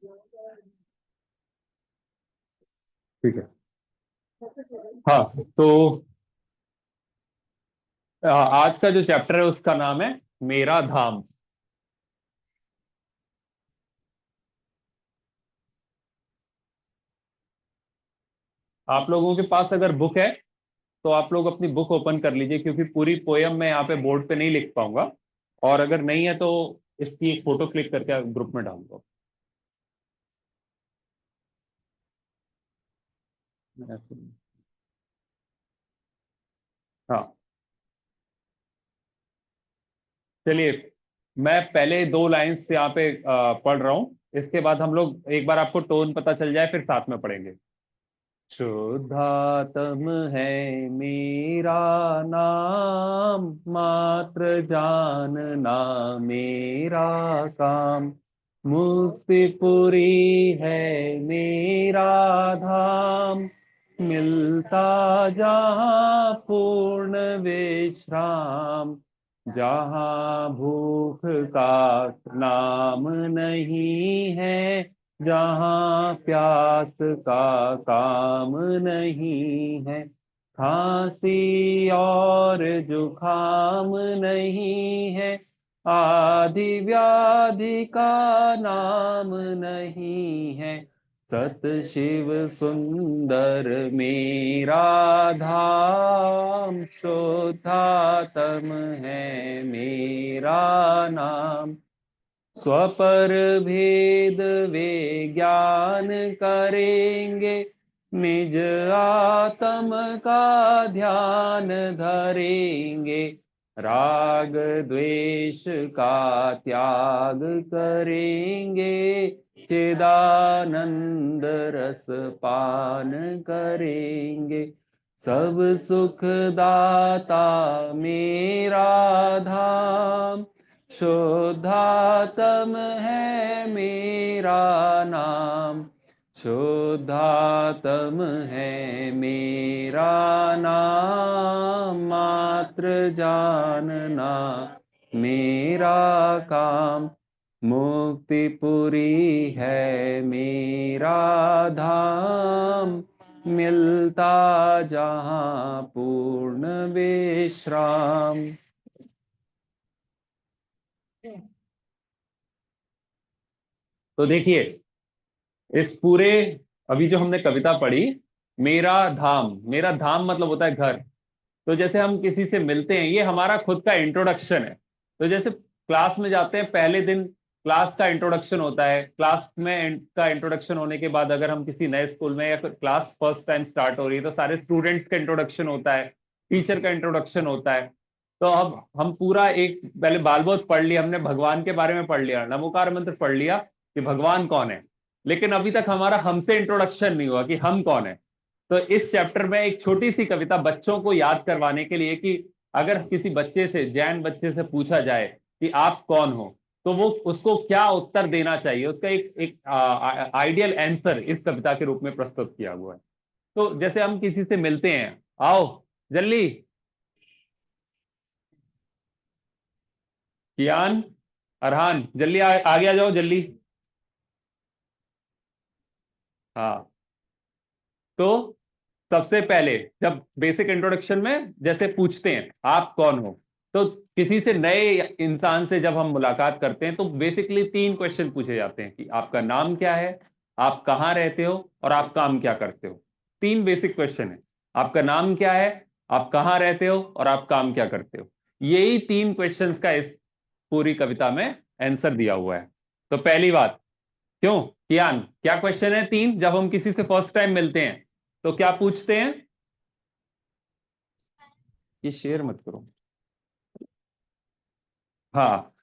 ठीक है। हाँ, तो आज का जो चैप्टर है उसका नाम है मेरा धाम। आप लोगों के पास अगर बुक है तो आप लोग अपनी बुक ओपन कर लीजिए, क्योंकि पूरी पोयम मैं यहाँ पे बोर्ड पे नहीं लिख पाऊंगा। और अगर नहीं है तो इसकी एक फोटो क्लिक करके ग्रुप में डालूंगा। हाँ, चलिए। मैं पहले दो लाइंस यहाँ पे पढ़ रहा हूँ, इसके बाद हम लोग एक बार आपको टोन पता चल जाए फिर साथ में पढ़ेंगे। शुद्धात्म है मेरा नाम, मात्र जानना मेरा काम। मुक्तिपुरी है मेरा धाम, मिलता जहाँ पूर्ण विश्राम। जहाँ भूख का नाम नहीं है, जहाँ प्यास का काम नहीं है। खांसी और जुखाम नहीं है, आदि व्याधि का नाम नहीं है। सत शिव सुंदर मेरा धाम, शुद्धात्म है मेरा नाम। स्वपर भेद वे ज्ञान करेंगे, निज आत्म का ध्यान धरेंगे। राग द्वेष का त्याग करेंगे, चिदानंद रस पान करेंगे। सब सुख दाता मेरा धाम, शुद्धात्म है मेरा नाम। शुद्धात्म है मेरा नाम, मात्र जानना मेरा काम। मुक्तिपुरी है मेरा धाम, मिलता जहाँ पूर्ण विश्राम। तो देखिए, इस पूरे अभी जो हमने कविता पढ़ी, मेरा धाम, मेरा धाम मतलब होता है घर। तो जैसे हम किसी से मिलते हैं, ये हमारा खुद का इंट्रोडक्शन है। तो जैसे क्लास में जाते हैं पहले दिन, क्लास का इंट्रोडक्शन होता है। क्लास में का इंट्रोडक्शन होने के बाद अगर हम किसी नए स्कूल में या फिर क्लास फर्स्ट टाइम स्टार्ट हो रही है तो सारे स्टूडेंट्स का इंट्रोडक्शन होता है, टीचर का इंट्रोडक्शन होता है। तो अब हम पूरा एक पहले बाल बहुत पढ़ लिया हमने, भगवान के बारे में पढ़ लिया, नमोकार मंत्र पढ़ लिया कि भगवान कौन है। लेकिन अभी तक हमारा हमसे इंट्रोडक्शन नहीं हुआ कि हम कौन है। तो इस चैप्टर में एक छोटी सी कविता बच्चों को याद करवाने के लिए कि अगर किसी बच्चे से, जैन बच्चे से पूछा जाए कि आप कौन हो, तो वो उसको क्या उत्तर देना चाहिए, उसका एक एक आइडियल आंसर इस कविता के रूप में प्रस्तुत किया हुआ है। तो जैसे हम किसी से मिलते हैं, आओ जल्दी, कियान, अरहान जल्दी आगे आ जाओ जल्दी। हाँ, तो सबसे पहले जब बेसिक इंट्रोडक्शन में जैसे पूछते हैं आप कौन हो, तो किसी से नए इंसान से जब हम मुलाकात करते हैं तो बेसिकली तीन क्वेश्चन पूछे जाते हैं कि आपका नाम क्या है, आप कहाँ रहते हो और आप काम क्या करते हो। तीन बेसिक क्वेश्चन है। आपका नाम क्या है, आप कहाँ रहते हो और आप काम क्या करते हो। यही तीन क्वेश्चंस का इस पूरी कविता में आंसर दिया हुआ है। तो पहली बात, क्यों कियान, क्या क्वेश्चन है तीन जब हम किसी से फर्स्ट टाइम मिलते हैं तो क्या पूछते हैं? ये शेयर मत करो। हाँ,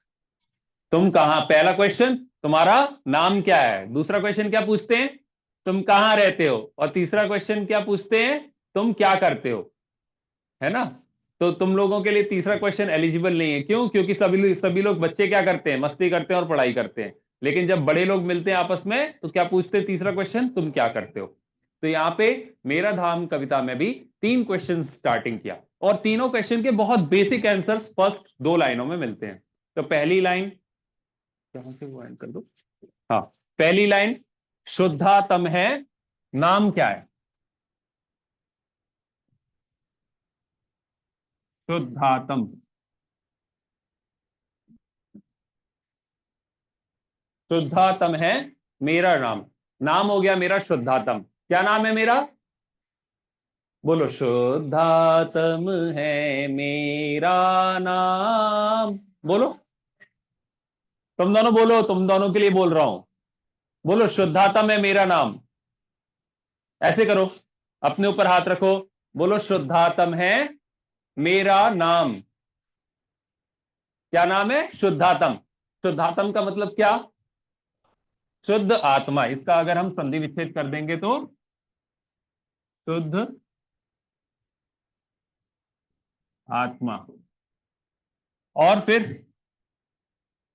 तुम कहाँ, पहला क्वेश्चन तुम्हारा नाम क्या है, दूसरा क्वेश्चन क्या पूछते हैं, तुम कहाँ रहते हो, और तीसरा क्वेश्चन क्या पूछते हैं, तुम क्या करते हो। है ना? तो तुम लोगों के लिए तीसरा क्वेश्चन एलिजिबल नहीं है। क्यों? क्योंकि सभी लोग बच्चे क्या करते हैं, मस्ती करते हैं और पढ़ाई करते हैं। लेकिन जब बड़े लोग मिलते हैं आपस में तो क्या पूछते हैं, तीसरा क्वेश्चन, तुम क्या करते हो। तो यहाँ पे मेरा धाम कविता में भी तीन क्वेश्चन स्टार्टिंग किया, और तीनों क्वेश्चन के बहुत बेसिक आंसर्स फर्स्ट दो लाइनों में मिलते हैं। तो पहली लाइन, यहां से वो एंड कर दो। हाँ, पहली लाइन, शुद्धातम है, नाम क्या है? शुद्धातम। शुद्धातम है मेरा नाम। नाम हो गया मेरा शुद्धातम। क्या नाम है मेरा? बोलो, शुद्धातम है मेरा नाम। बोलो, तुम दोनों बोलो, तुम दोनों के लिए बोल रहा हूं। बोलो, शुद्धातम है मेरा नाम। ऐसे करो, अपने ऊपर हाथ रखो। बोलो, शुद्धातम है मेरा नाम। क्या नाम है? शुद्धातम। शुद्धातम का मतलब क्या? शुद्ध आत्मा। इसका अगर हम संधि विच्छेद कर देंगे तो शुद्ध आत्मा। और फिर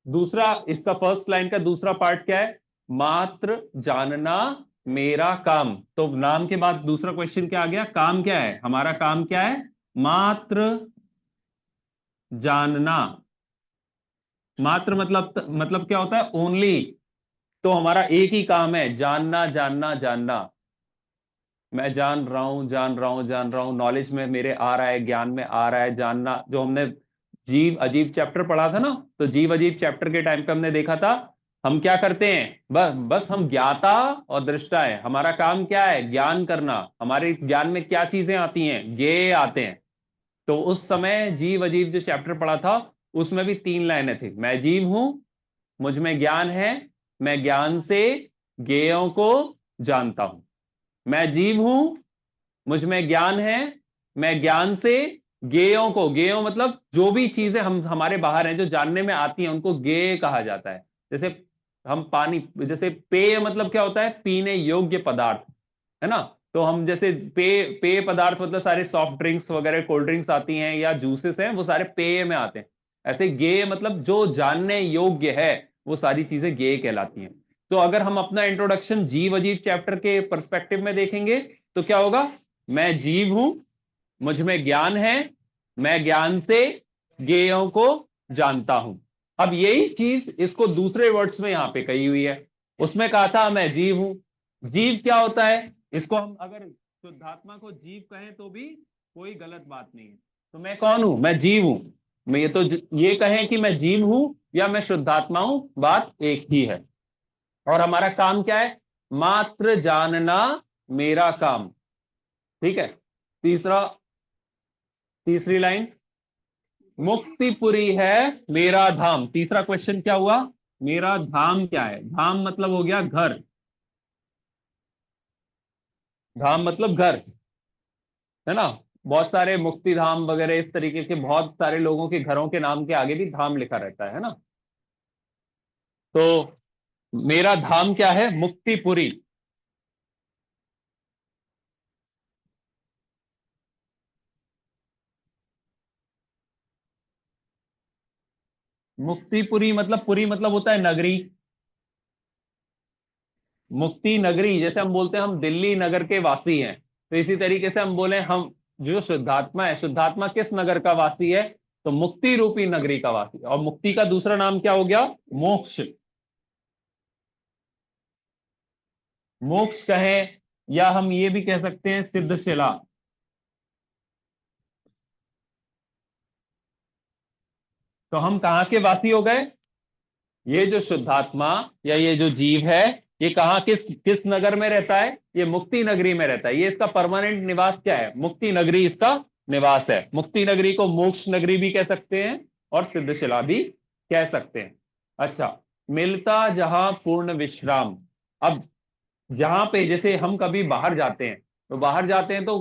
दूसरा, इसका फर्स्ट लाइन का दूसरा पार्ट क्या है? मात्र जानना मेरा काम। तो नाम के बाद दूसरा क्वेश्चन क्या आ गया? काम क्या है? हमारा काम क्या है? मात्र जानना। मात्र मतलब क्या होता है? ओनली। तो हमारा एक ही काम है, जानना जानना जानना। मैं जान रहा हूं, जान रहा हूं, जान रहा हूं, नॉलेज में मेरे आ रहा है, ज्ञान में आ रहा है जानना। जो हमने जीव अजीब चैप्टर पढ़ा था ना, तो जीव अजीब चैप्टर के टाइम पे हमने देखा था, हम क्या करते हैं? बस बस हम ज्ञाता और दृष्टा है। हमारा काम क्या है? ज्ञान करना। हमारे ज्ञान में क्या चीजें आती हैं? ज्ञेय आते हैं। तो उस समय जीव अजीब जो चैप्टर पढ़ा था, उसमें भी 3 लाइनें थी। मैं जीव हूं, मुझ में ज्ञान है, मैं ज्ञान से ज्ञेयों को जानता हूं। मैं जीव हूं, मुझ में ज्ञान है, मैं ज्ञान से ज्ञेयों को, ज्ञेयों मतलब जो भी चीजें हम हमारे बाहर हैं जो जानने में आती हैं, उनको ज्ञेय कहा जाता है। जैसे हम पानी, जैसे पेय मतलब क्या होता है? पीने योग्य पदार्थ, है ना? तो हम जैसे पेय पेय पदार्थ मतलब सारे सॉफ्ट ड्रिंक्स वगैरह, कोल्ड ड्रिंक्स आती हैं या जूसेस हैं, वो सारे पेय में आते हैं। ऐसे ज्ञेय मतलब जो जानने योग्य है, वो सारी चीजें ज्ञेय कहलाती हैं। तो अगर हम अपना इंट्रोडक्शन जीव अजीब चैप्टर के पर्सपेक्टिव में देखेंगे, तो क्या होगा? मैं जीव हूं, मुझ में ज्ञान है, मैं ज्ञान से ज्ञेयों को जानता हूं। अब यही चीज इसको दूसरे वर्ड्स में यहां पे कही हुई है। उसमें कहा था मैं जीव हूं। जीव क्या होता है? इसको हम अगर शुद्धात्मा को जीव कहें तो भी कोई गलत बात नहीं है। तो मैं कौन हूं? मैं जीव हूं। मैं ये तो ये कहें कि मैं जीव हूं या मैं शुद्धात्मा हूं, बात एक ही है। और हमारा काम क्या है? मात्र जानना मेरा काम। ठीक है। तीसरा, तीसरी लाइन, मुक्तिपुरी है मेरा धाम। तीसरा क्वेश्चन क्या हुआ? मेरा धाम क्या है? धाम मतलब हो गया घर। धाम मतलब घर, है ना? बहुत सारे मुक्ति धाम वगैरह इस तरीके के बहुत सारे लोगों के घरों के नाम के आगे भी धाम लिखा रहता है ना? तो मेरा धाम क्या है? मुक्तिपुरी। मुक्तिपुरी मतलब, पुरी मतलब होता है नगरी। मुक्ति नगरी, जैसे हम बोलते हैं हम दिल्ली नगर के वासी हैं, तो इसी तरीके से हम बोले हम जो शुद्धात्मा है, शुद्धात्मा किस नगर का वासी है? तो मुक्ति रूपी नगरी का वासी। और मुक्ति का दूसरा नाम क्या हो गया? मोक्ष। मोक्ष कहें या हम ये भी कह सकते हैं सिद्धशिला। तो हम कहाँ के वासी हो गए? ये जो शुद्धात्मा या ये जो जीव है, ये कहाँ, किस किस नगर में रहता है? ये मुक्ति नगरी में रहता है। ये इसका परमानेंट निवास क्या है? मुक्ति नगरी इसका निवास है। मुक्ति नगरी को मोक्ष नगरी भी कह सकते हैं और सिद्धशिला भी कह सकते हैं। अच्छा, मिलता जहां पूर्ण विश्राम। अब जहां पे जैसे हम कभी बाहर जाते हैं, तो बाहर जाते हैं तो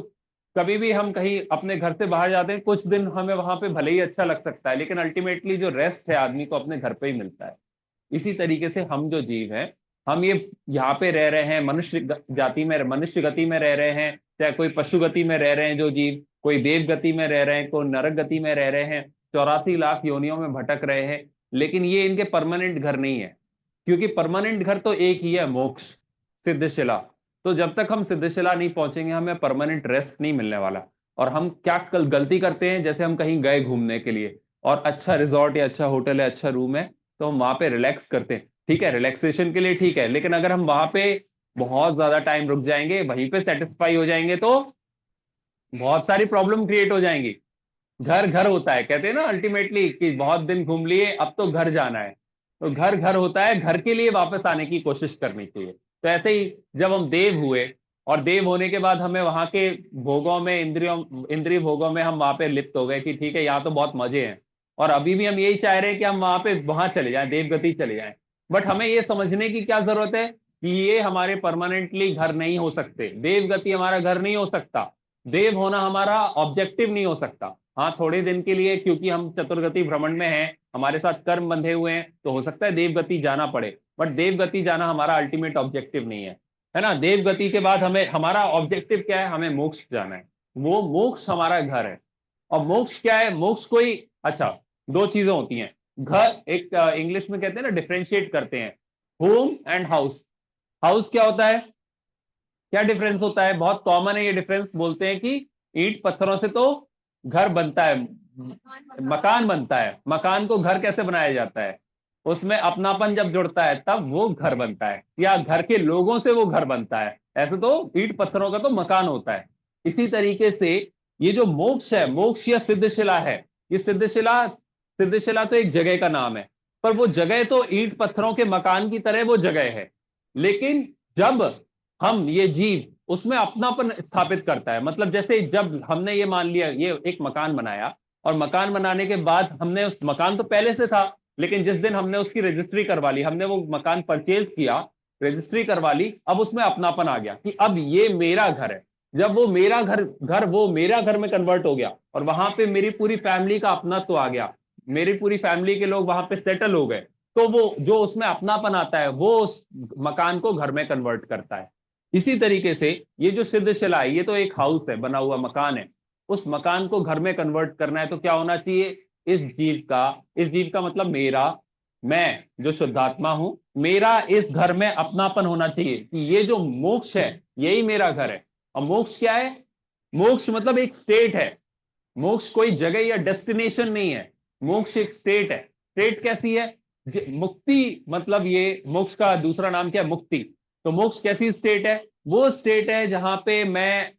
कभी भी हम कहीं अपने घर से बाहर जाते हैं, कुछ दिन हमें वहां पे भले ही अच्छा लग सकता है, लेकिन अल्टीमेटली जो रेस्ट है आदमी को अपने घर पे ही मिलता है। इसी तरीके से हम जो जीव हैं, हम ये यहाँ पे रह रहे हैं, मनुष्य जाति में, मनुष्य गति में रह रहे हैं, चाहे कोई पशु गति में रह रहे हैं जो जीव, कोई देव गति में रह रहे हैं, कोई नरक गति में रह रहे हैं, 84 लाख योनियों में भटक रहे हैं, लेकिन ये इनके परमानेंट घर नहीं है। क्योंकि परमानेंट घर तो एक ही है, मोक्ष, सिद्धशिला। तो जब तक हम सिद्धशिला नहीं पहुंचेंगे, हमें परमानेंट रेस्ट नहीं मिलने वाला। और हम क्या कल गलती करते हैं, जैसे हम कहीं गए घूमने के लिए और अच्छा रिजॉर्ट या अच्छा होटल है, अच्छा रूम है, तो हम वहां पे रिलैक्स करते हैं। ठीक है, रिलैक्सेशन के लिए ठीक है, लेकिन अगर हम वहां पे बहुत ज्यादा टाइम रुक जाएंगे, वहीं पे सेटिस्फाई हो जाएंगे, तो बहुत सारी प्रॉब्लम क्रिएट हो जाएंगी। घर घर होता है, कहते हैं ना अल्टीमेटली कि बहुत दिन घूम लिए, अब तो घर जाना है। तो घर घर होता है, घर के लिए वापस आने की कोशिश करनी चाहिए। तो ऐसे ही जब हम देव हुए, और देव होने के बाद हमें वहां के भोगों में, इंद्रिय भोगों में हम वहां पे लिप्त हो गए कि ठीक है, यहाँ तो बहुत मजे हैं, और अभी भी हम यही चाह रहे हैं कि हम वहां चले जाएं, देवगति चले जाएं। बट हमें ये समझने की क्या जरूरत है कि ये हमारे परमानेंटली घर नहीं हो सकते, देवगति हमारा घर नहीं हो सकता, देव होना हमारा ऑब्जेक्टिव नहीं हो सकता। हाँ, थोड़े दिन के लिए, क्योंकि हम चतुर्गति भ्रमण में हैं, हमारे साथ कर्म बंधे हुए हैं, तो हो सकता है देवगति जाना पड़े, बट देवगति जाना हमारा अल्टीमेट ऑब्जेक्टिव नहीं है ना। देवगति के बाद हमें, हमारा ऑब्जेक्टिव क्या है, हमें मोक्ष जाना है। वो मोक्ष हमारा घर है। और मोक्ष क्या है, मोक्ष कोई, अच्छा, दो चीजें होती हैं। घर, एक इंग्लिश में कहते हैं ना, डिफरेंशिएट करते हैं, होम एंड हाउस। हाउस क्या होता है, क्या डिफरेंस होता है, बहुत कॉमन है ये डिफरेंस, बोलते हैं कि ईंट पत्थरों से तो घर बनता है, मकान बनता है, मकान को घर कैसे बनाया जाता है, उसमें अपनापन जब जुड़ता है तब वो घर बनता है, या घर के लोगों से वो घर बनता है। ऐसे तो ईंट पत्थरों का तो मकान होता है। इसी तरीके से ये जो मोक्ष है, मोक्ष या सिद्धशिला है, ये सिद्धशिला, सिद्धशिला तो एक जगह का नाम है, पर वो जगह तो ईंट पत्थरों के मकान की तरह वो जगह है। लेकिन जब हम, ये जीव उसमें अपनापन स्थापित करता है, मतलब जैसे जब हमने ये मान लिया, ये एक मकान बनाया, और मकान बनाने के बाद हमने, उस मकान तो पहले से था, लेकिन जिस दिन हमने उसकी रजिस्ट्री करवा ली, हमने वो मकान परचेज किया, रजिस्ट्री करवा ली, अब उसमें अपनापन आ गया कि अब ये मेरा घर है। जब वो मेरा घर घर वो मेरा घर में कन्वर्ट हो गया, और वहां पे मेरी पूरी फैमिली का अपनात्व आ गया, मेरी पूरी फैमिली के लोग वहां पे सेटल हो गए, तो वो जो उसमें अपनापन आता है, वो उस मकान को घर में कन्वर्ट करता है। इसी तरीके से ये जो सिद्धशिला है, ये तो एक हाउस है, बना हुआ मकान है, उस मकान को घर में कन्वर्ट करना है तो क्या होना चाहिए, इस जीव का मतलब मेरा, मैं जो शुद्धात्मा हूं, मेरा इस घर में अपनापन होना चाहिए कि ये जो मोक्ष है, यही मेरा घर है। और मोक्ष क्या है, मोक्ष मतलब एक स्टेट है। मोक्ष कोई जगह या डेस्टिनेशन नहीं है, मोक्ष एक स्टेट है। स्टेट कैसी है, मुक्ति, मतलब ये मोक्ष का दूसरा नाम क्या है, मुक्ति। तो मोक्ष कैसी स्टेट है, वो स्टेट है जहां पे मैं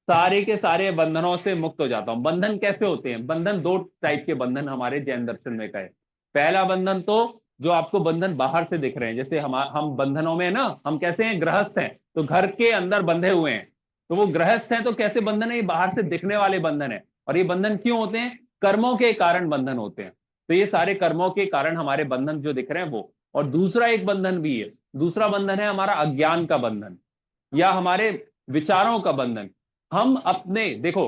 सारे के सारे बंधनों से मुक्त हो जाता हूं। बंधन कैसे होते हैं, बंधन दो टाइप के बंधन हमारे जैन दर्शन में कहे। पहला बंधन तो जो आपको बंधन बाहर से दिख रहे हैं, जैसे हम बंधनों में ना, हम कैसे हैं, गृहस्थ हैं, तो घर के अंदर बंधे हुए हैं, तो वो गृहस्थ हैं, तो कैसे बंधन है, ये बाहर से दिखने वाले बंधन है। और ये बंधन क्यों होते हैं, कर्मों के कारण बंधन होते हैं। तो ये सारे कर्मों के कारण हमारे बंधन जो दिख रहे हैं वो। और दूसरा एक बंधन भी है, दूसरा बंधन है हमारा अज्ञान का बंधन, या हमारे विचारों का बंधन। हम अपने, देखो,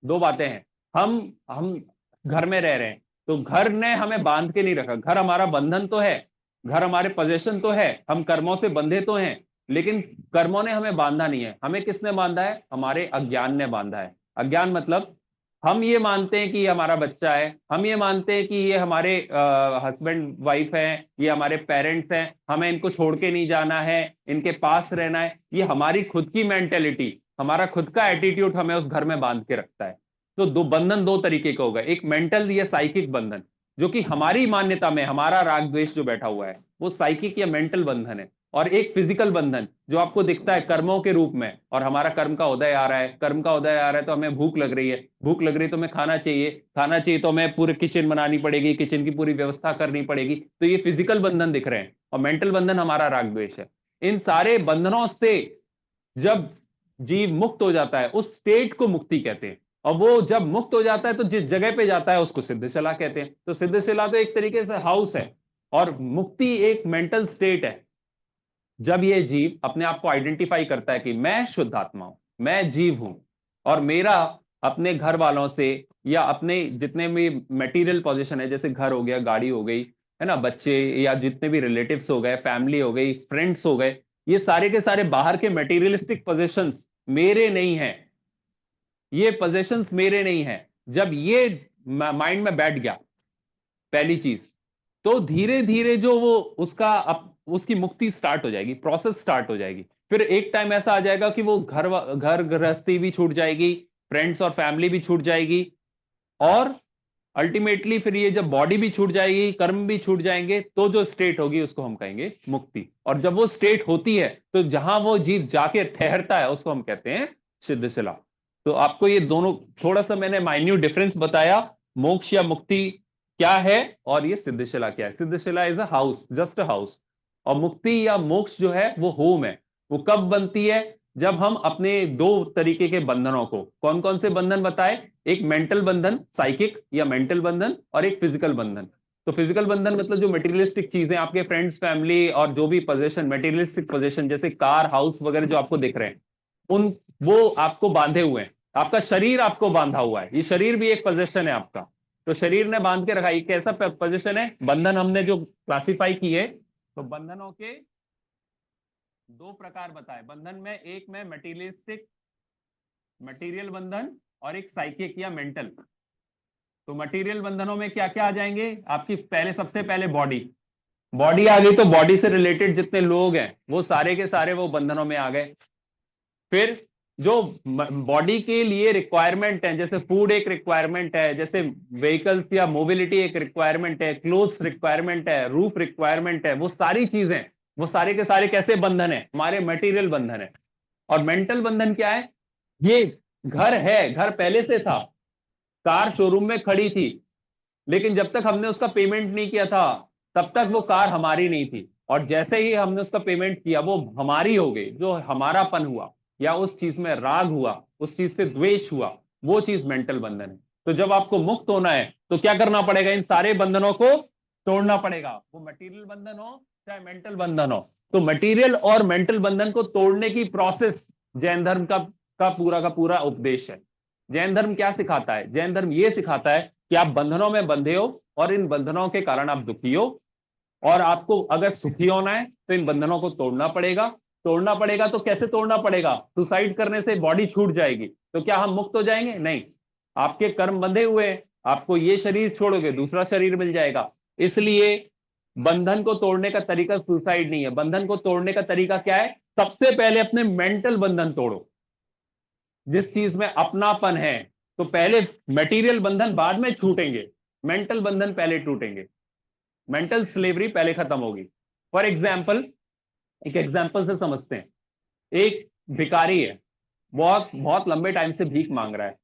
दो बातें हैं, हम घर में रह रहे हैं, तो घर ने हमें बांध के नहीं रखा, घर हमारा बंधन तो है, घर हमारे पोजेशन तो है, हम कर्मों से बंधे तो हैं, लेकिन कर्मों ने हमें बांधा नहीं है। हमें किसने बांधा है, हमारे अज्ञान ने बांधा है। अज्ञान मतलब हम ये मानते हैं कि ये हमारा बच्चा है, हम ये मानते हैं कि ये हमारे हस्बैंड वाइफ है, ये हमारे पेरेंट्स हैं, हमें इनको छोड़ के नहीं जाना है, इनके पास रहना है। ये हमारी खुद की मेंटेलिटी, हमारा खुद का एटीट्यूड हमें उस घर में बांध के रखता है। तो दो बंधन, दो तरीके का होगा, एक मेंटल या साइकिक बंधन, जो कि हमारी मान्यता में हमारा राग द्वेष जो बैठा हुआ है, वो साइकिक या मेंटल बंधन है। और एक फिजिकल बंधन जो आपको दिखता है कर्मों के रूप में, और हमारा कर्म का उदय आ रहा है, कर्म का उदय आ रहा है तो हमें भूख लग रही है, भूख लग रही है तो हमें खाना चाहिए, खाना चाहिए तो हमें पूरी किचन बनानी पड़ेगी, किचन की पूरी व्यवस्था करनी पड़ेगी। तो ये फिजिकल बंधन दिख रहे हैं, और मेंटल बंधन हमारा राग द्वेष है। इन सारे बंधनों से जब जीव मुक्त हो जाता है, उस स्टेट को मुक्ति कहते हैं। और वो जब मुक्त हो जाता है तो जिस जगह पे जाता है उसको सिद्धशिला कहते हैं। तो सिद्धशिला तो एक तरीके से हाउस है, और मुक्ति एक मेंटल स्टेट है। जब ये जीव अपने आप को आइडेंटिफाई करता है कि मैं शुद्ध आत्मा हूं, मैं जीव हूं, और मेरा अपने घर वालों से, या अपने जितने भी मटेरियल पोजीशन है, जैसे घर हो गया, गाड़ी हो गई, है ना, बच्चे, या जितने भी रिलेटिव्स हो गए, फैमिली हो गई, फ्रेंड्स हो गए, ये सारे के सारे बाहर के मटेरियलिस्टिक पोजेशंस मेरे नहीं है, ये पोजेशंस मेरे नहीं है। जब ये माइंड में बैठ गया, पहली चीज, तो धीरे धीरे जो वो उसकी मुक्ति स्टार्ट हो जाएगी, प्रोसेस स्टार्ट हो जाएगी। फिर एक टाइम ऐसा आ जाएगा कि वो घर गृहस्थी भी छूट जाएगी, फ्रेंड्स और फैमिली भी छूट जाएगी, और अल्टीमेटली फिर ये जब बॉडी भी छूट जाएगी, कर्म भी छूट जाएंगे, तो जो स्टेट होगी उसको हम कहेंगे मुक्ति। और जब वो स्टेट होती है तो जहां वो जीव जाके ठहरता है उसको हम कहते हैं सिद्धशिला। तो आपको ये दोनों, थोड़ा सा मैंने माइन्यूट डिफरेंस बताया, मोक्ष या मुक्ति क्या है और ये सिद्धशिला क्या है। Siddhashila is a house, just a house. और मुक्ति या मोक्ष जो है वो होम है। वो कब बनती है? जब हम अपने दो तरीके के बंधनों को, कौन कौन से बंधन बताए? एक मेंटल बंधन, साइकिक या मेंटल बंधन, और एक फिजिकल बंधन। तो फिजिकल बंधन मतलब जो मटेरियलिस्टिक चीजें, आपके फ्रेंड्स, फैमिली और जो भी पोजेशन, मटेरियलिस्टिक पोजेशन जैसे कार, हाउस वगैरह जो आपको दिख रहे हैं, उन वो आपको बांधे हुए हैं। आपका शरीर आपको बांधा हुआ है, ये शरीर भी एक पोजेशन है आपका। तो शरीर ने बांध के रखा, ये कैसा पोजेशन है? बंधन हमने जो क्लासिफाई किए, तो बंधनों के दो प्रकार बताए बंधन में। एक में मटेरियलिस्टिक, मटेरियल बंधन, और एक साइकिक या मेंटल। तो मटेरियल बंधनों में क्या क्या आ जाएंगे आपकी? पहले, सबसे पहले बॉडी। बॉडी आ गई तो बॉडी से रिलेटेड जितने लोग हैं वो सारे के सारे वो बंधनों में आ गए। फिर जो बॉडी के लिए रिक्वायरमेंट है, जैसे फूड एक रिक्वायरमेंट है, जैसे व्हीकल्स या मोबिलिटी एक रिक्वायरमेंट है, क्लोथ्स रिक्वायरमेंट है, रूफ रिक्वायरमेंट है, वो सारी चीजें, वो सारे के सारे कैसे बंधन है? हमारे मटेरियल बंधन है। और मेंटल बंधन क्या है? ये घर है, घर पहले से था, कार शोरूम में खड़ी थी, लेकिन जब तक हमने उसका पेमेंट नहीं किया था तब तक वो कार हमारी नहीं थी। और जैसे ही हमने उसका पेमेंट किया वो हमारी हो गई। जो हमारापन हुआ या उस चीज में राग हुआ, उस चीज से द्वेष हुआ, वो चीज मेंटल बंधन है। तो जब आपको मुक्त होना है तो क्या करना पड़ेगा? इन सारे बंधनों को तोड़ना पड़ेगा, वो मटेरियल बंधन हो चाहे मेंटल बंधन हो। तो मटेरियल और मेंटल बंधन को तोड़ने की प्रोसेस जैन धर्म का पूरा उपदेश है। जैन धर्म क्या सिखाता है? जैन धर्म ये सिखाता है कि आप बंधनों में बंधे हो और इन बंधनों के कारण आप दुखी हो, और आपको अगर सुखी होना है तो इन बंधनों को तोड़ना पड़ेगा। तोड़ना पड़ेगा तो कैसे तोड़ना पड़ेगा? सुसाइड करने से बॉडी छूट जाएगी तो क्या हम मुक्त हो जाएंगे? नहीं, आपके कर्म बंधे हुए हैं। आपको ये शरीर छोड़ोगे दूसरा शरीर मिल जाएगा। इसलिए बंधन को तोड़ने का तरीका सुसाइड नहीं है। बंधन को तोड़ने का तरीका क्या है? सबसे पहले अपने मेंटल बंधन तोड़ो। जिस चीज में अपनापन है, तो पहले मटेरियल बंधन बाद में छूटेंगे, मेंटल बंधन पहले टूटेंगे, मेंटल स्लेवरी पहले खत्म होगी। फॉर एग्जाम्पल, एक एग्जाम्पल से समझते हैं। एक भिखारी है, बहुत बहुत लंबे टाइम से भीख मांग रहा है,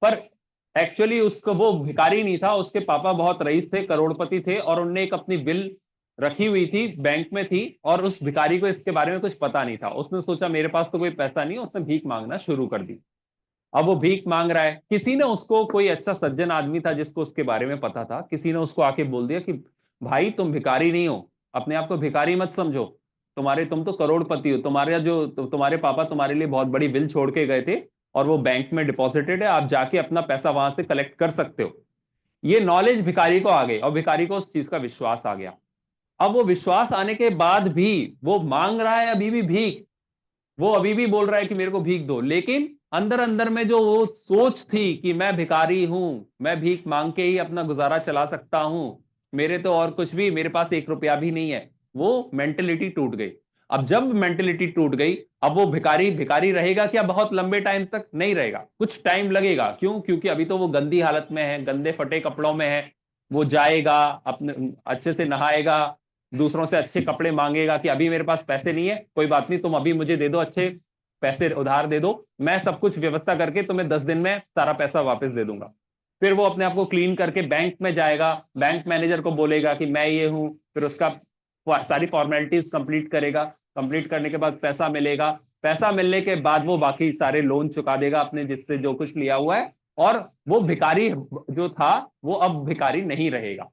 पर एक्चुअली उसको, वो भिखारी नहीं था, उसके पापा बहुत रईस थे, करोड़पति थे, और उनने एक अपनी बिल रखी हुई थी, बैंक में थी, और उस भिखारी को इसके बारे में कुछ पता नहीं था। उसने सोचा मेरे पास तो कोई पैसा नहीं है, उसने भीख मांगना शुरू कर दी। अब वो भीख मांग रहा है, किसी ने उसको, कोई अच्छा सज्जन आदमी था जिसको उसके बारे में पता था, किसी ने उसको आके बोल दिया कि भाई तुम भिखारी नहीं हो, अपने आप को भिखारी मत समझो, तुम तो करोड़पति हो, तुम्हारे पापा तुम्हारे लिए बहुत बड़ी बिल छोड़ के गए थे, और वो बैंक में डिपॉजिटेड है, आप जाके अपना पैसा वहां से कलेक्ट कर सकते हो। ये नॉलेज भिखारी को आ गई, और भिखारी को उस चीज का विश्वास आ गया। अब वो विश्वास आने के बाद भी वो मांग रहा है अभी भी भीख, वो अभी भी बोल रहा है कि मेरे को भीख दो, लेकिन अंदर अंदर में जो वो सोच थी कि मैं भिखारी हूं, मैं भीख मांग के ही अपना गुजारा चला सकता हूं, मेरे तो और कुछ भी, मेरे पास एक रुपया भी नहीं है, वो मेंटेलिटी टूट गई। अब जब मेंटेलिटी टूट गई, अब वो भिखारी भिखारी रहेगा क्या? बहुत लंबे टाइम तक नहीं रहेगा, कुछ टाइम लगेगा। क्यों? क्योंकि अभी तो वो गंदी हालत में है, गंदे फटे कपड़ों में है। वो जाएगा, अपने अच्छे से नहाएगा, दूसरों से अच्छे कपड़े मांगेगा कि अभी मेरे पास पैसे नहीं है, कोई बात नहीं, तुम अभी मुझे दे दो, अच्छे पैसे उधार दे दो, मैं सब कुछ व्यवस्था करके तुम्हें 10 दिन में सारा पैसा वापस दे दूंगा। फिर वो अपने आप को क्लीन करके बैंक में जाएगा, बैंक मैनेजर को बोलेगा कि मैं ये हूं, फिर उसका सारी फॉर्मेलिटीज कंप्लीट करेगा। कंप्लीट करने के बाद पैसा मिलेगा। पैसा मिलने के बाद वो बाकी सारे लोन चुका देगा अपने, जिससे जो कुछ लिया हुआ है, और वो भिखारी जो था वो अब भिखारी नहीं रहेगा।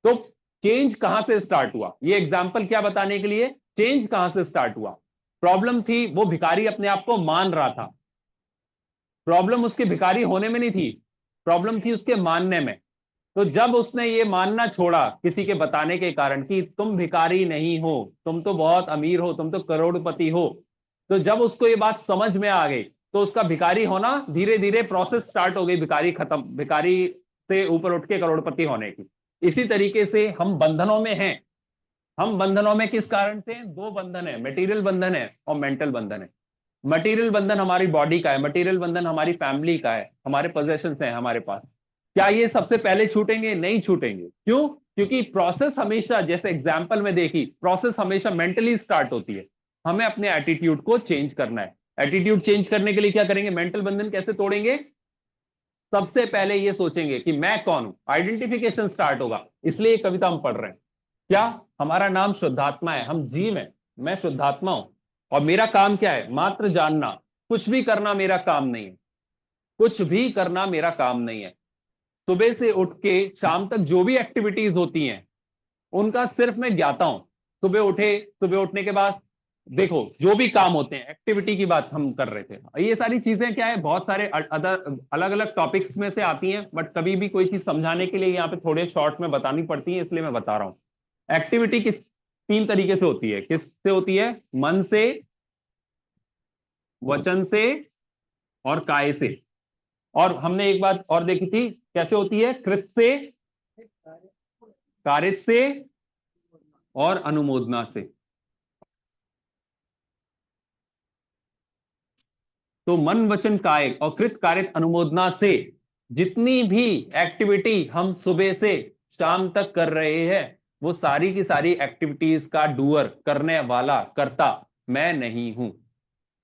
तो चेंज कहां से स्टार्ट हुआ? ये एग्जाम्पल क्या बताने के लिए, चेंज कहां से स्टार्ट हुआ? प्रॉब्लम थी वो भिखारी अपने आप को मान रहा था। प्रॉब्लम उसके भिखारी होने में नहीं थी, प्रॉब्लम थी उसके मानने में। तो जब उसने ये मानना छोड़ा किसी के बताने के कारण कि तुम भिखारी नहीं हो, तुम तो बहुत अमीर हो, तुम तो करोड़पति हो, तो जब उसको ये बात समझ में आ गई, तो उसका भिखारी होना धीरे धीरे प्रोसेस स्टार्ट हो गई, भिखारी खत्म, भिखारी से ऊपर उठ के करोड़पति होने की। इसी तरीके से हम बंधनों में हैं। हम बंधनों में किस कारण से हैं? दो बंधन है, मटेरियल बंधन है और मेंटल बंधन है। मटेरियल बंधन हमारी बॉडी का है, मटेरियल बंधन हमारी फैमिली का है, हमारे पोजेशंस हैं हमारे पास। क्या ये सबसे पहले छूटेंगे? नहीं छूटेंगे। क्यों? क्योंकि प्रोसेस हमेशा, जैसे एग्जाम्पल में देखी, प्रोसेस हमेशा मेंटली स्टार्ट होती है। हमें अपने एटीट्यूड को चेंज करना है। एटीट्यूड चेंज करने के लिए क्या करेंगे? मेंटल बंधन कैसे तोड़ेंगे? सबसे पहले ये सोचेंगे कि मैं कौन हूं, आइडेंटिफिकेशन स्टार्ट होगा। इसलिए ये कविता हम पढ़ रहे हैं। क्या? हमारा नाम शुद्धात्मा है, हम जीव हैं, मैं शुद्धात्मा हूं। और मेरा काम क्या है? मात्र जानना। कुछ भी करना मेरा काम नहीं है। कुछ भी करना मेरा काम नहीं है। सुबह से उठ के शाम तक जो भी एक्टिविटीज होती हैं, उनका सिर्फ मैं ज्ञाता हूं। सुबह उठे, सुबह उठने के बाद देखो जो भी काम होते हैं, एक्टिविटी की बात हम कर रहे थे, ये सारी चीजें क्या है, बहुत सारे अदर अलग अलग टॉपिक्स में से आती हैं, बट कभी भी कोई चीज समझाने के लिए यहाँ पे थोड़े शॉर्ट में बतानी पड़ती है, इसलिए मैं बता रहा हूं। एक्टिविटी किस तीन तरीके से होती है। किससे होती है? मन से, वचन से और काय से। और हमने एक बात और देखी थी, कैसे होती है? कृत से, कारित से और अनुमोदना से। तो मन वचन काय और कृत कारित अनुमोदना से जितनी भी एक्टिविटी हम सुबह से शाम तक कर रहे हैं, वो सारी की सारी एक्टिविटीज का डूअर, करने वाला, करता मैं नहीं हूं।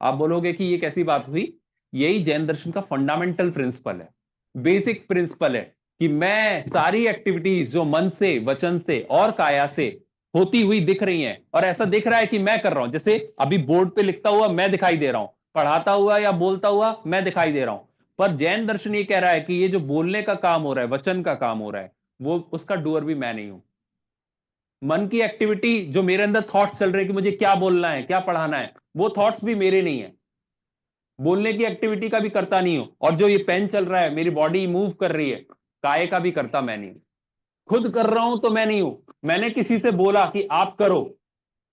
आप बोलोगे कि ये कैसी बात हुई? यही जैन दर्शन का फंडामेंटल प्रिंसिपल है, बेसिक प्रिंसिपल है, कि मैं सारी एक्टिविटीज जो मन से, वचन से और काया से होती हुई दिख रही हैं, और ऐसा दिख रहा है कि मैं कर रहा हूं। जैसे अभी बोर्ड पे लिखता हुआ मैं दिखाई दे रहा हूं, पढ़ाता हुआ या बोलता हुआ मैं दिखाई दे रहा हूं। पर जैन दर्शन ये कह रहा है कि ये जो बोलने का काम हो रहा है, वचन का काम हो रहा है, वो उसका डूअर भी मैं नहीं हूं। मन की एक्टिविटी जो मेरे अंदर थॉट्स चल रहे हैं कि मुझे क्या बोलना है, क्या पढ़ाना है, वो थॉट्स भी मेरे नहीं है। बोलने की एक्टिविटी का भी करता नहीं हूं। और जो ये पेन चल रहा है, मेरी बॉडी मूव कर रही है, काय का भी करता मैं नहीं हूं। खुद कर रहा हूं तो मैं नहीं हूं। मैंने किसी से बोला कि आप करो,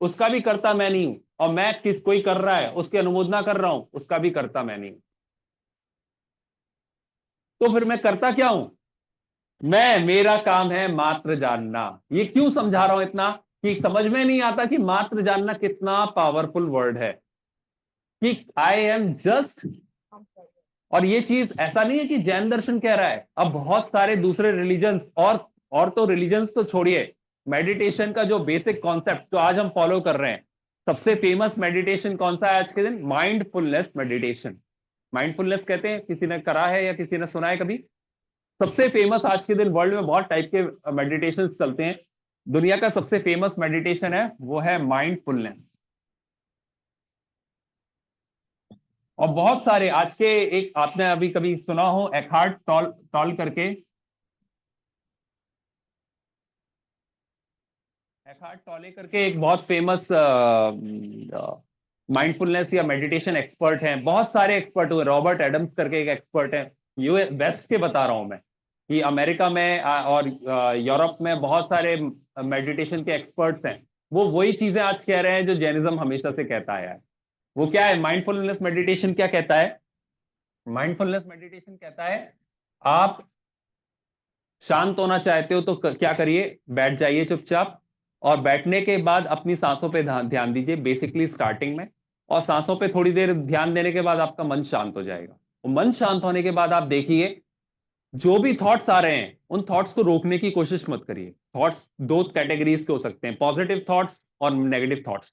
उसका भी करता मैं नहीं हूं। और मैं किस कोई कर रहा है उसकी अनुमोदना कर रहा हूं, उसका भी करता मैं नहीं हूं। तो फिर मैं करता क्या हूं? मेरा काम है मात्र जानना। ये क्यों समझा रहा हूं इतना? कि समझ में नहीं आता कि मात्र जानना कितना पावरफुल वर्ड है। कि आई एम जस्ट, और ये चीज ऐसा नहीं है कि जैन दर्शन कह रहा है, अब बहुत सारे दूसरे रिलीजन्स, और तो रिलीजन्स तो छोड़िए, मेडिटेशन का जो बेसिक कॉन्सेप्ट जो आज हम फॉलो कर रहे हैं, सबसे फेमस मेडिटेशन कौन सा है आज के दिन? Mindfulness meditation. माइंडफुलनेस कहते हैं, किसी ने करा है या किसी ने सुना है कभी? सबसे फेमस आज के दिन वर्ल्ड में बहुत टाइप के मेडिटेशन चलते हैं। दुनिया का सबसे फेमस मेडिटेशन है, वो है माइंडफुलनेस। और बहुत सारे आज के, एक आपने अभी कभी सुना हो एकहार्ट टॉल टॉल करके, एकहार्ट टॉले करके एक बहुत फेमस माइंडफुलनेस या मेडिटेशन एक्सपर्ट हैं। बहुत सारे एक्सपर्ट हुए, रॉबर्ट एडम्स करके एक एक्सपर्ट है। यूएस वेस्ट के बता रहा हूं मैं, कि अमेरिका में और यूरोप में बहुत सारे मेडिटेशन के एक्सपर्ट्स हैं। वो वही चीजें आज कह रहे हैं जो जैनिज्म हमेशा से कहता है। वो क्या है? माइंडफुलनेस मेडिटेशन क्या कहता है? माइंडफुलनेस मेडिटेशन कहता है, आप शांत होना चाहते हो तो क्या करिए? बैठ जाइए चुपचाप, और बैठने के बाद अपनी सांसों पे ध्यान ध्यान दीजिए, बेसिकली स्टार्टिंग में। और सांसों पे थोड़ी देर ध्यान देने के बाद आपका मन शांत हो जाएगा। और मन शांत होने के बाद आप देखिए, जो भी थॉट्स आ रहे हैं, उन थॉट्स को रोकने की कोशिश मत करिए। थॉट्स दो कैटेगरीज के हो सकते हैं, पॉजिटिव थॉट्स और नेगेटिव थॉट्स।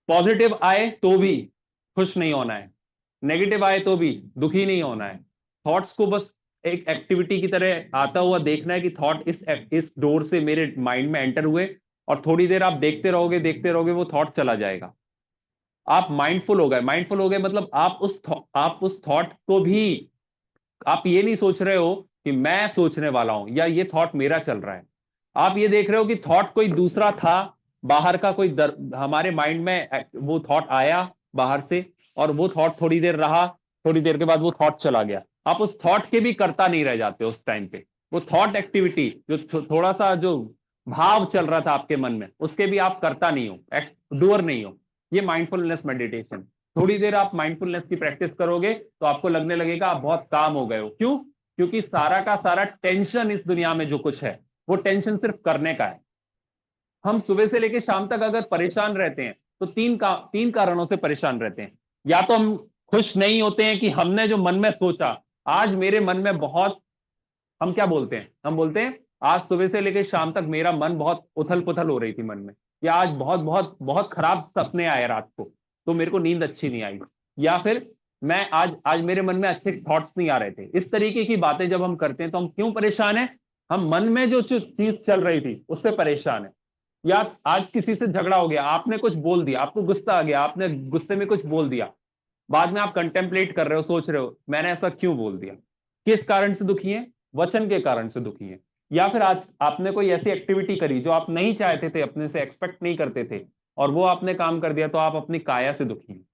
पॉजिटिव आए तो भी खुश नहीं होना है, नेगेटिव आए तो भी दुखी नहीं होना है। थॉट्स को बस एक एक्टिविटी की तरह आता हुआ देखना है, कि थॉट इस डोर से मेरे माइंड में एंटर हुए, और थोड़ी देर आप देखते रहोगे वो थॉट चला जाएगा। आप माइंडफुल हो गए। माइंडफुल हो गए मतलब आप उस थॉट को भी, आप ये नहीं सोच रहे हो कि मैं सोचने वाला हूं या ये थॉट मेरा चल रहा है। आप ये देख रहे हो कि थॉट कोई दूसरा था, बाहर का कोई हमारे माइंड में वो थॉट आया बाहर से, और वो थॉट थोड़ी देर रहा, थोड़ी देर के बाद वो थॉट चला गया। आप उस थॉट के भी करता नहीं रह जाते उस टाइम पे। वो थॉट एक्टिविटी जो थोड़ा सा जो भाव चल रहा था आपके मन में, उसके भी आप करता नहीं हो, डूअर नहीं हो। ये माइंडफुलनेस मेडिटेशन। थोड़ी देर आप माइंडफुलनेस की प्रैक्टिस करोगे तो आपको लगने लगेगा आप बहुत काम हो गए हो। क्यों? क्योंकि सारा का सारा टेंशन इस दुनिया में जो कुछ है, वो टेंशन सिर्फ करने का है। हम सुबह से लेकर शाम तक अगर परेशान रहते हैं, तो तीन कारणों से परेशान रहते हैं। या तो हम खुश नहीं होते हैं कि हमने जो मन में सोचा, आज मेरे मन में बहुत हम क्या बोलते हैं? हम बोलते हैं आज सुबह से लेकर शाम तक मेरा मन बहुत उथल पुथल हो रही थी मन में, या आज बहुत बहुत बहुत खराब सपने आए रात को, तो मेरे को नींद अच्छी नहीं आई, या फिर मैं आज आज मेरे मन में अच्छे थॉट्स नहीं आ रहे थे। इस तरीके की बातें जब हम करते हैं तो हम क्यों परेशान हैं? हम मन में जो चीज चल रही थी उससे परेशान है। या आज किसी से झगड़ा हो गया, आपने कुछ बोल दिया, आपको गुस्सा आ गया, आपने गुस्से में कुछ बोल दिया, बाद में आप कंटेम्पलेट कर रहे हो, सोच रहे हो मैंने ऐसा क्यों बोल दिया, किस कारण से दुखी है? वचन के कारण से दुखी है। या फिर आज आपने कोई ऐसी एक्टिविटी करी जो आप नहीं चाहते थे, अपने से एक्सपेक्ट नहीं करते थे, और वो आपने काम कर दिया, तो आप अपनी काया से दुखी हैं।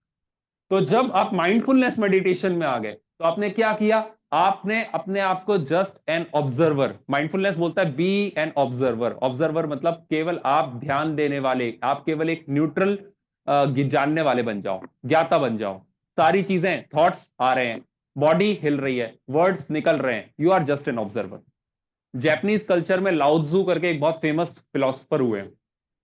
तो जब आप माइंडफुलनेस मेडिटेशन में आ गए तो आपने क्या किया? आपने अपने आप को जस्ट एन ऑब्जर्वर, माइंडफुलनेस बोलता है बी एन ऑब्जर्वर। ऑब्जर्वर मतलब केवल आप ध्यान देने वाले, आप केवल एक न्यूट्रल जानने वाले बन जाओ, ज्ञाता बन जाओ। सारी चीजें, थॉट्स आ रहे हैं, बॉडी हिल रही है, वर्ड्स निकल रहे हैं, you are just an observer. Japanese culture में लाओत्जू करके एक बहुत फेमस फिलोसफर हुए हैं,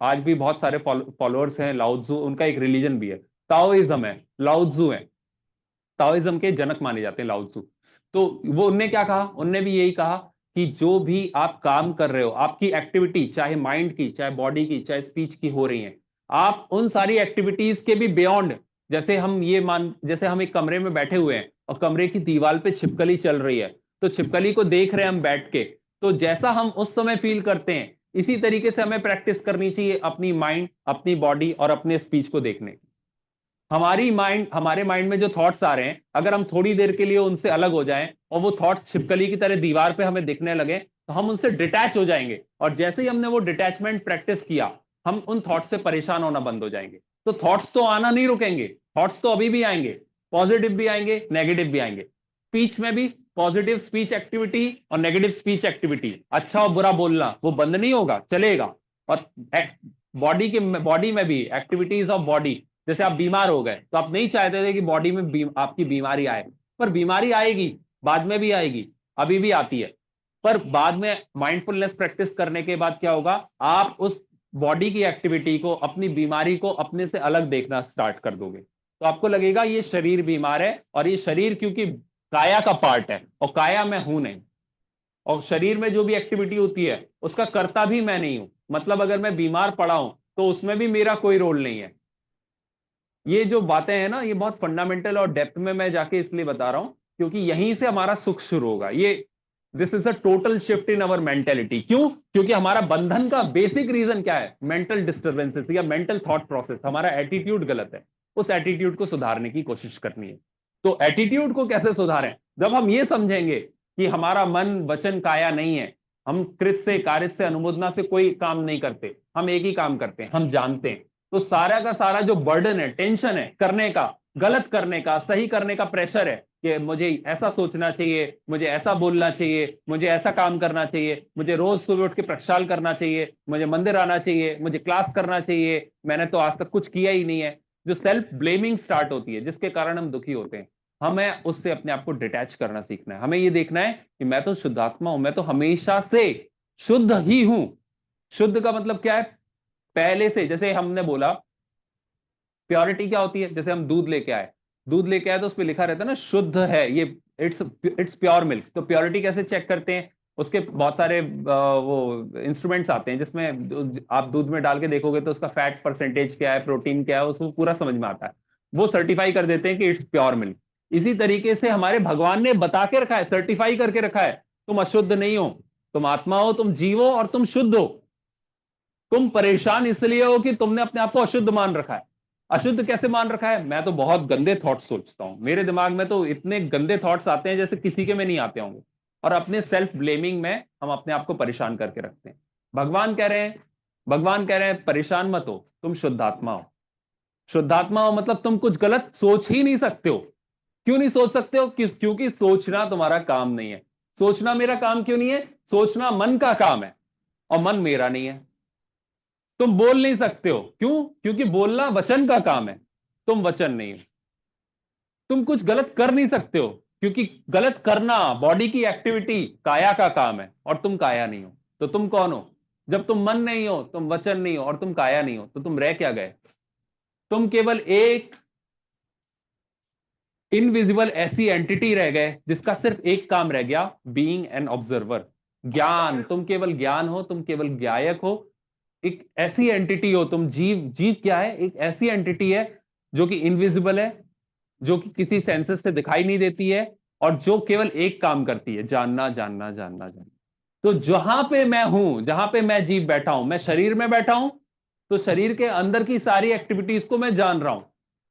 आज भी बहुत सारे फॉलोअर्स हैं लाओत्जू, उनका एक रिलीजन भी है, ताओइज्म है, लाओत्जू है, ताओइज्म के जनक माने जाते हैं लाओत्जू। तो वो उनने क्या कहा? उनने भी यही कहा कि जो भी आप काम कर रहे हो, आपकी एक्टिविटी चाहे माइंड की, चाहे बॉडी की, चाहे स्पीच की हो रही है, आप उन सारी एक्टिविटीज के भी बियॉन्ड, जैसे हम एक कमरे में बैठे हुए हैं और कमरे की दीवार पे छिपकली चल रही है, तो छिपकली को देख रहे हैं हम बैठ के, तो जैसा हम उस समय फील करते हैं, इसी तरीके से हमें प्रैक्टिस करनी चाहिए अपनी माइंड, अपनी बॉडी और अपने स्पीच को देखने की। हमारे माइंड में जो थॉट्स आ रहे हैं, अगर हम थोड़ी देर के लिए उनसे अलग हो जाएं और वो थॉट्स छिपकली की तरह दीवार पे हमें दिखने लगे, तो हम उनसे डिटैच हो जाएंगे, और जैसे ही हमने वो डिटैचमेंट प्रैक्टिस किया, हम उन थॉट्स से परेशान होना बंद हो जाएंगे। तो थॉट्स तो आना नहीं रुकेंगे, थॉट्स तो अभी भी आएंगे, पॉजिटिव भी आएंगे, नेगेटिव भी आएंगे। स्पीच में भी पॉजिटिव स्पीच एक्टिविटी और नेगेटिव स्पीच एक्टिविटी, अच्छा और बुरा बोलना, वो बंद नहीं होगा, चलेगा। और बॉडी में भी एक्टिविटीज ऑफ बॉडी, जैसे आप बीमार हो गए तो आप नहीं चाहते थे कि बॉडी में आपकी बीमारी आए, पर बीमारी आएगी, बाद में भी आएगी, अभी भी आती है, पर बाद में माइंडफुलनेस प्रैक्टिस करने के बाद क्या होगा? आप उस बॉडी की एक्टिविटी को, अपनी बीमारी को अपने से अलग देखना स्टार्ट कर दोगे, तो आपको लगेगा ये शरीर बीमार है, और ये शरीर क्योंकि काया का पार्ट है और काया मैं हूं नहीं, और शरीर में जो भी एक्टिविटी होती है उसका कर्ता भी मैं नहीं हूं, मतलब अगर मैं बीमार पड़ा हूं तो उसमें भी मेरा कोई रोल नहीं है। ये जो बातें हैं ना, ये बहुत फंडामेंटल और डेप्थ में मैं जाके इसलिए बता रहा हूं क्योंकि यहीं से हमारा सुख शुरू होगा। ये this is a total shift in our mentality. क्यों? क्योंकि हमारा बंधन का बेसिक रीजन क्या है? मेंटल डिस्टर्बेंसेस या मेंटल थॉट प्रोसेस, हमारा एटीट्यूड गलत है। उस एटीट्यूड को सुधारने की कोशिश करनी है। तो एटीट्यूड को कैसे सुधारें? जब हम ये समझेंगे कि हमारा मन वचन काया नहीं है, हम कृत से, कार्य से, अनुमोदना से कोई काम नहीं करते, हम एक ही काम करते हैं, हम जानते हैं, तो सारा का सारा जो बर्डन है, टेंशन है करने का, गलत करने का, सही करने का प्रेशर है कि मुझे ऐसा सोचना चाहिए, मुझे ऐसा बोलना चाहिए, मुझे ऐसा काम करना चाहिए, मुझे रोज सुबह उठ के प्रक्षाल करना चाहिए, मुझे मंदिर आना चाहिए, मुझे क्लास करना चाहिए, मैंने तो आज तक कुछ किया ही नहीं है, जो सेल्फ ब्लेमिंग स्टार्ट होती है, जिसके कारण हम दुखी होते हैं, हमें उससे अपने आप को डिटैच करना सीखना है। हमें ये देखना है कि मैं तो शुद्धात्मा हूं, मैं तो हमेशा से शुद्ध ही हूं। शुद्ध का मतलब क्या है? पहले से, जैसे हमने बोला प्योरिटी क्या होती है, जैसे हम दूध लेके आए तो उस पर लिखा रहता है ना शुद्ध है ये, इट्स इट्स प्योर मिल्क। तो प्योरिटी कैसे चेक करते हैं? उसके बहुत सारे वो इंस्ट्रूमेंट्स आते हैं जिसमें आप दूध में डाल के देखोगे तो उसका फैट परसेंटेज क्या है, प्रोटीन क्या है, उसको पूरा समझ में आता है, वो सर्टिफाई कर देते हैं कि इट्स प्योर मिल्क। इसी तरीके से हमारे भगवान ने बता के रखा है, सर्टिफाई करके रखा है, तुम अशुद्ध नहीं हो, तुम आत्मा हो, तुम जीव हो और तुम शुद्ध हो। तुम परेशान इसलिए हो कि तुमने अपने आप को अशुद्ध मान रखा है। अशुद्ध कैसे मान रखा है? मैं तो बहुत गंदे थॉट्स सोचता हूं, मेरे दिमाग में तो इतने गंदे थॉट्स आते हैं जैसे किसी के में नहीं आते होंगे, और अपने सेल्फ ब्लेमिंग में हम अपने आप को परेशान करके रखते हैं। भगवान कह रहे हैं परेशान मत हो, तुम शुद्धात्मा हो। शुद्धात्मा हो मतलब तुम कुछ गलत सोच ही नहीं सकते हो। क्यों नहीं सोच सकते हो? क्योंकि सोचना तुम्हारा काम नहीं है। सोचना मेरा काम क्यों नहीं है? सोचना मन का काम है, और मन मेरा नहीं है। तुम बोल नहीं सकते हो, क्यों? क्योंकि बोलना वचन का काम है, तुम वचन नहीं हो। तुम कुछ गलत कर नहीं सकते हो, क्योंकि गलत करना, बॉडी की एक्टिविटी काया का काम है, और तुम काया नहीं हो। तो तुम कौन हो? जब तुम मन नहीं हो, तुम वचन नहीं हो, और तुम काया नहीं हो, तो तुम रह क्या गए? तुम केवल एक इनविजिबल ऐसी एंटिटी रह गए जिसका सिर्फ एक काम रह गया, बीइंग एन ऑब्जर्वर। ज्ञान, तुम केवल ज्ञान हो, तुम केवल ज्ञायक हो, एक ऐसी एंटिटी हो तुम। जीव, जीव क्या है? एक ऐसी एंटिटी है जो कि इनविजिबल है, जो कि किसी सेंसेस से दिखाई नहीं देती है, और जो केवल एक काम करती है, जानना जानना जानना जानना। तो जहां पे मैं हूं, जहां पे मैं जीव बैठा हूं, मैं शरीर में बैठा हूं, तो शरीर के अंदर की सारी एक्टिविटीज को मैं जान रहा हूं।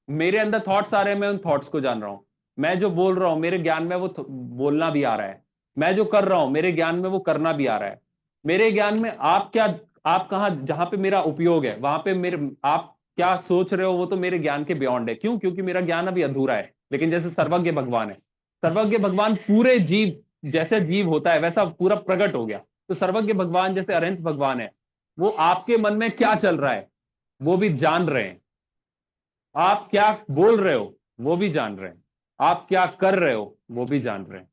मेरे अंदर थॉट्स आ रहे हैं, मैं उन थॉट्स को जान रहा हूं। मैं जो बोल रहा हूं, मेरे ज्ञान में वो बोलना भी आ रहा है। मैं जो कर रहा हूं, मेरे ज्ञान में वो करना भी आ रहा है। मेरे ज्ञान में आप क्या, आप कहां, जहां पे मेरा उपयोग है वहां पे मेरे, आप क्या सोच रहे हो, वो तो मेरे ज्ञान के बियॉन्ड है। क्यों? क्योंकि मेरा ज्ञान अभी अधूरा है। लेकिन जैसे सर्वज्ञ भगवान है, सर्वज्ञ भगवान पूरे जीव, जैसे जीव होता है वैसा पूरा प्रकट हो गया। तो सर्वज्ञ भगवान जैसे अनंत भगवान है, वो आपके मन में क्या चल रहा है वो भी जान रहे हैं। आप क्या बोल रहे हो वो भी जान रहे हैं। आप क्या कर रहे हो वो भी जान रहे हैं।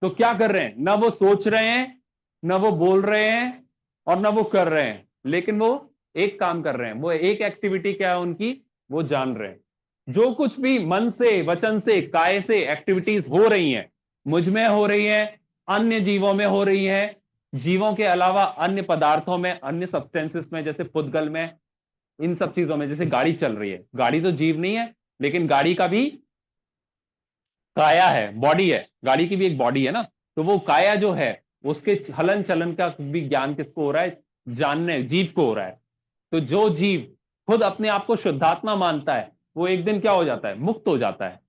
तो क्या कर रहे हैं? ना वो सोच रहे हैं, ना वो बोल रहे हैं, और ना वो कर रहे हैं, लेकिन वो एक काम कर रहे हैं। वो एक एक्टिविटी क्या है उनकी? वो जान रहे हैं। जो कुछ भी मन से, वचन से, काय से एक्टिविटीज हो रही हैं, मुझ में हो रही हैं, अन्य जीवों में हो रही हैं, जीवों के अलावा अन्य पदार्थों में, अन्य सब्सटेंसेस में, जैसे पुद्गल में, इन सब चीजों में। जैसे गाड़ी चल रही है, गाड़ी तो जीव नहीं है, लेकिन गाड़ी का भी काया है, बॉडी है, गाड़ी की भी एक बॉडी है ना। तो वो काया जो है, उसके हलन चलन का भी ज्ञान किसको हो रहा है? जानने, जीव को हो रहा है। तो जो जीव खुद अपने आप को शुद्धात्मा मानता है, वो एक दिन क्या हो जाता है? मुक्त हो जाता है।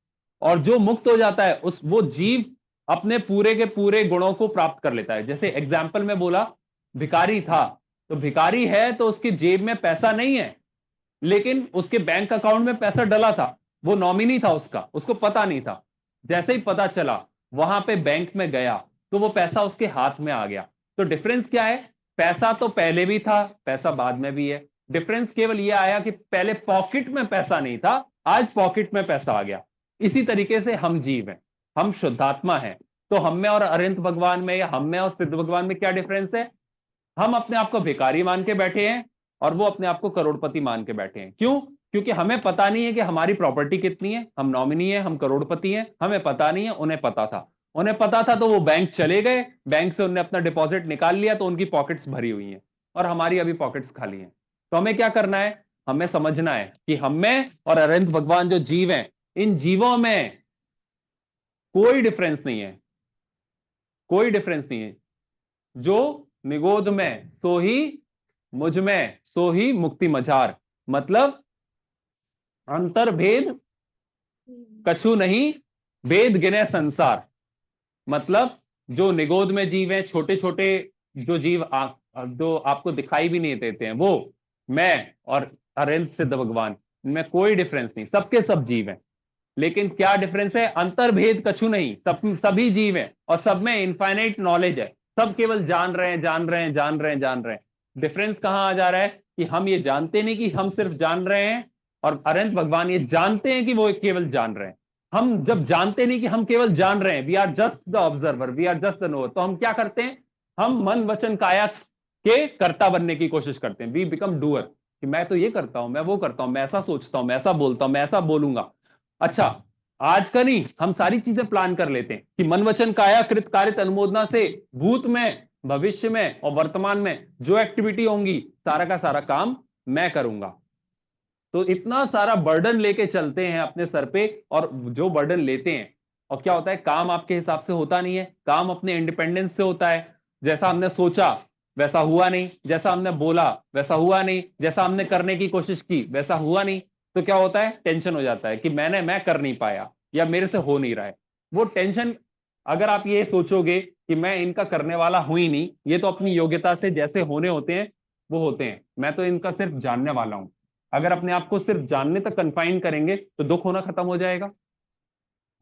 और जो मुक्त हो जाता है, उस वो जीव अपने पूरे के पूरे गुणों को प्राप्त कर लेता है। जैसे एग्जाम्पल में बोला, भिखारी था, तो भिखारी है तो उसकी जेब में पैसा नहीं है, लेकिन उसके बैंक अकाउंट में पैसा डला था। वो नॉमिनी था उसका, उसको पता नहीं था। जैसे ही पता चला, वहां पे बैंक में गया, तो वो पैसा उसके हाथ में आ गया। तो डिफरेंस क्या है? पैसा तो पहले भी था, पैसा बाद में भी है। डिफरेंस केवल ये आया कि पहले पॉकेट में पैसा नहीं था, आज पॉकेट में पैसा आ गया। इसी तरीके से हम जीव हैं, हम शुद्धात्मा हैं। तो हम में और अरिहंत भगवान में, या हम में और सिद्ध भगवान में क्या डिफरेंस है? हम अपने आप को भिखारी मान के बैठे हैं, और वो अपने आप को करोड़पति मान के बैठे हैं। क्यों? क्योंकि हमें पता नहीं है कि हमारी प्रॉपर्टी कितनी है। हम नॉमिनी है, हम करोड़पति हैं, हमें पता नहीं है। उन्हें पता था, उन्हें पता था, तो वो बैंक चले गए, बैंक से उन्हें अपना डिपॉजिट निकाल लिया, तो उनकी पॉकेट्स भरी हुई हैं, और हमारी अभी पॉकेट्स खाली हैं। तो हमें क्या करना है? हमें समझना है कि हमें और अरिहंत भगवान जो जीव हैं, इन जीवों में कोई डिफरेंस नहीं है, कोई डिफरेंस नहीं है। जो निगोद में सो ही, मुझ में सो ही मुक्ति मझार। मतलब अंतर भेद कछु नहीं, भेद गिने संसार। मतलब जो निगोद में जीव हैं, छोटे छोटे जो जीव जो आपको दिखाई भी नहीं देते हैं, वो मैं और अरिहंत सिद्ध भगवान, इनमें कोई डिफरेंस नहीं, सबके सब जीव हैं। लेकिन क्या डिफरेंस है? अंतर्भेद कछु नहीं, सब सभी जीव हैं, और सब में इनफाइनाइट नॉलेज है। सब केवल जान रहे हैं, जान रहे हैं, जान रहे हैं, जान रहे हैं। डिफरेंस कहां आ जा रहा है? कि हम ये जानते नहीं कि हम सिर्फ जान रहे हैं, और अनंत भगवान ये जानते हैं कि वो केवल जान रहे हैं। हम जब जानते नहीं कि हम केवल जान रहे हैं, we are just the observer, we are just the knower, तो हम क्या करते हैं? हम मन वचन काया के कर्ता बनने की कोशिश करते हैं। वी बिकम डूअर, कि मैं तो ये करता हूं, मैं वो करता हूं, मैं ऐसा सोचता हूं, मैं ऐसा बोलता हूं, मैं ऐसा बोलूंगा। अच्छा, आज का नहीं, हम सारी चीजें प्लान कर लेते हैं कि मन वचन काया कृत कार्य अनुमोदना से भूत में, भविष्य में और वर्तमान में जो एक्टिविटी होंगी, सारा का सारा काम मैं करूंगा। तो इतना सारा बर्डन लेके चलते हैं अपने सर पे, और जो बर्डन लेते हैं, और क्या होता है? काम आपके हिसाब से होता नहीं है, काम अपने इंडिपेंडेंस से होता है। जैसा हमने सोचा वैसा हुआ नहीं, जैसा हमने बोला वैसा हुआ नहीं, जैसा हमने करने की कोशिश की वैसा हुआ नहीं। तो क्या होता है? टेंशन हो जाता है कि मैं कर नहीं पाया, या मेरे से हो नहीं रहा है। वो टेंशन, अगर आप ये सोचोगे कि मैं इनका करने वाला हूं ही नहीं, ये तो अपनी योग्यता से जैसे होने होते हैं वो होते हैं, मैं तो इनका सिर्फ जानने वाला हूं। अगर अपने आप को सिर्फ जानने तक कन्फाइन करेंगे, तो दुख होना खत्म हो जाएगा।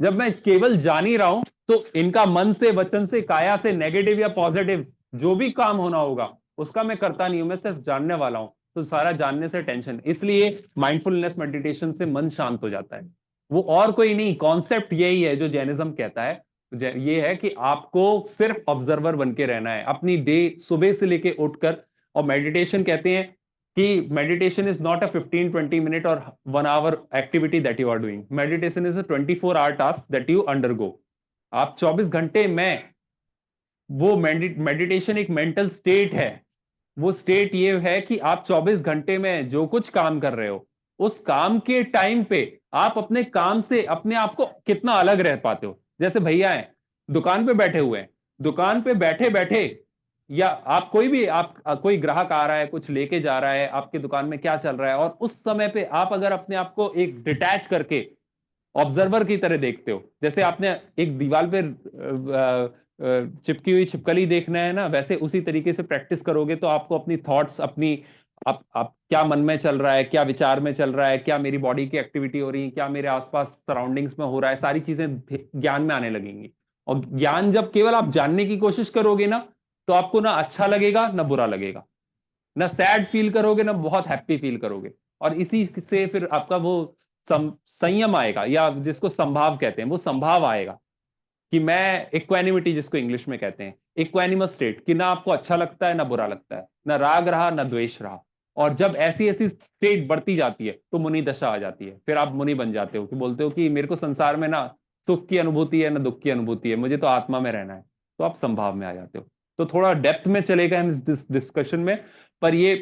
जब मैं केवल जान ही रहा हूं, तो इनका मन से, वचन से, काया से, नेगेटिव या पॉजिटिव जो भी काम होना होगा, उसका मैं करता नहीं हूं, मैं सिर्फ जानने वाला हूं। तो सारा जानने से टेंशन, इसलिए माइंडफुलनेस मेडिटेशन से मन शांत हो जाता है। वो और कोई नहीं, कॉन्सेप्ट यही है जो जैनिज्म कहता है। ये है कि आपको सिर्फ ऑब्जर्वर बन के रहना है अपनी डे, सुबह से लेके उठकर। और मेडिटेशन कहते हैं कि meditation is not a 15-20 minute और 1 hour activity that you are doing. Meditation is a 24 hour task that you undergo. आप 24 घंटे में, वो मेडिटेशन एक मेंटल स्टेट है। वो स्टेट ये है कि आप 24 घंटे में जो कुछ काम कर रहे हो, उस काम के टाइम पे आप अपने काम से अपने आप को कितना अलग रह पाते हो। जैसे भैया हैं, दुकान पे बैठे हुए हैं, दुकान पे बैठे बैठे, या आप कोई भी, आप कोई ग्राहक आ रहा है, कुछ लेके जा रहा है, आपकी दुकान में क्या चल रहा है, और उस समय पे आप अगर अपने आप को एक डिटैच करके ऑब्जर्वर की तरह देखते हो, जैसे आपने एक दीवार पे चिपकी हुई छिपकली देखना है ना, वैसे उसी तरीके से प्रैक्टिस करोगे तो आपको अपनी थॉट्स, अपनी आप क्या मन में चल रहा है, क्या विचार में चल रहा है, क्या मेरी बॉडी की एक्टिविटी हो रही है, क्या मेरे आसपास सराउंडिंग्स में हो रहा है, सारी चीजें ज्ञान में आने लगेंगी। और ज्ञान जब केवल आप जानने की कोशिश करोगे ना, तो आपको ना अच्छा लगेगा ना बुरा लगेगा, ना सैड फील करोगे ना बहुत हैप्पी फील करोगे। और इसी से फिर आपका वो संयम आएगा, या जिसको संभाव कहते हैं, वो संभाव आएगा कि मैं इक्वानिमिटी, जिसको इंग्लिश में कहते हैं इक्वानिमस स्टेट, कि ना आपको अच्छा लगता है ना बुरा लगता है, ना राग रहा ना द्वेष रहा। और जब ऐसी ऐसी स्टेट बढ़ती जाती है तो मुनि दशा आ जाती है, फिर आप मुनि बन जाते हो, कि बोलते हो कि मेरे को संसार में ना सुख की अनुभूति है ना दुख की अनुभूति है, मुझे तो आत्मा में रहना है। तो आप संभाव में आ जाते हो। तो थोड़ा डेप्थ में चलेगा हम इस डिस्कशन में, पर ये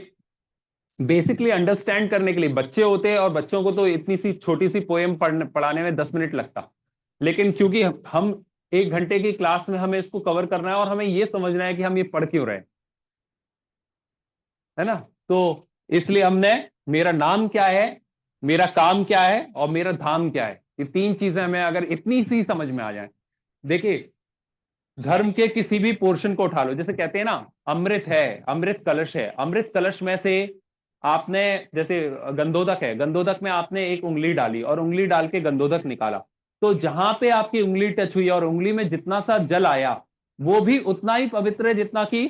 बेसिकली अंडरस्टैंड करने के लिए बच्चे होते हैं, और बच्चों को तो इतनी सी छोटी सी पोएम पढ़ाने में 10 मिनट लगता, लेकिन क्योंकि हम 1 घंटे की क्लास में हमें इसको कवर करना है, और हमें ये समझना है कि हम ये पढ़ क्यों रहे हैं, है ना। तो इसलिए हमने, मेरा नाम क्या है, मेरा काम क्या है, और मेरा धाम क्या है, ये 3 चीजें हमें अगर इतनी सी समझ में आ जाए। देखिए, धर्म के किसी भी पोर्शन को उठा लो, जैसे कहते हैं ना, अमृत है, अमृत कलश है, अमृत कलश में से आपने, जैसे गंधोदक है, गंधोदक में आपने एक उंगली डाली और उंगली डाल के गंधोदक निकाला, तो जहां पे आपकी उंगली टच हुई और उंगली में जितना सा जल आया, वो भी उतना ही पवित्र है जितना कि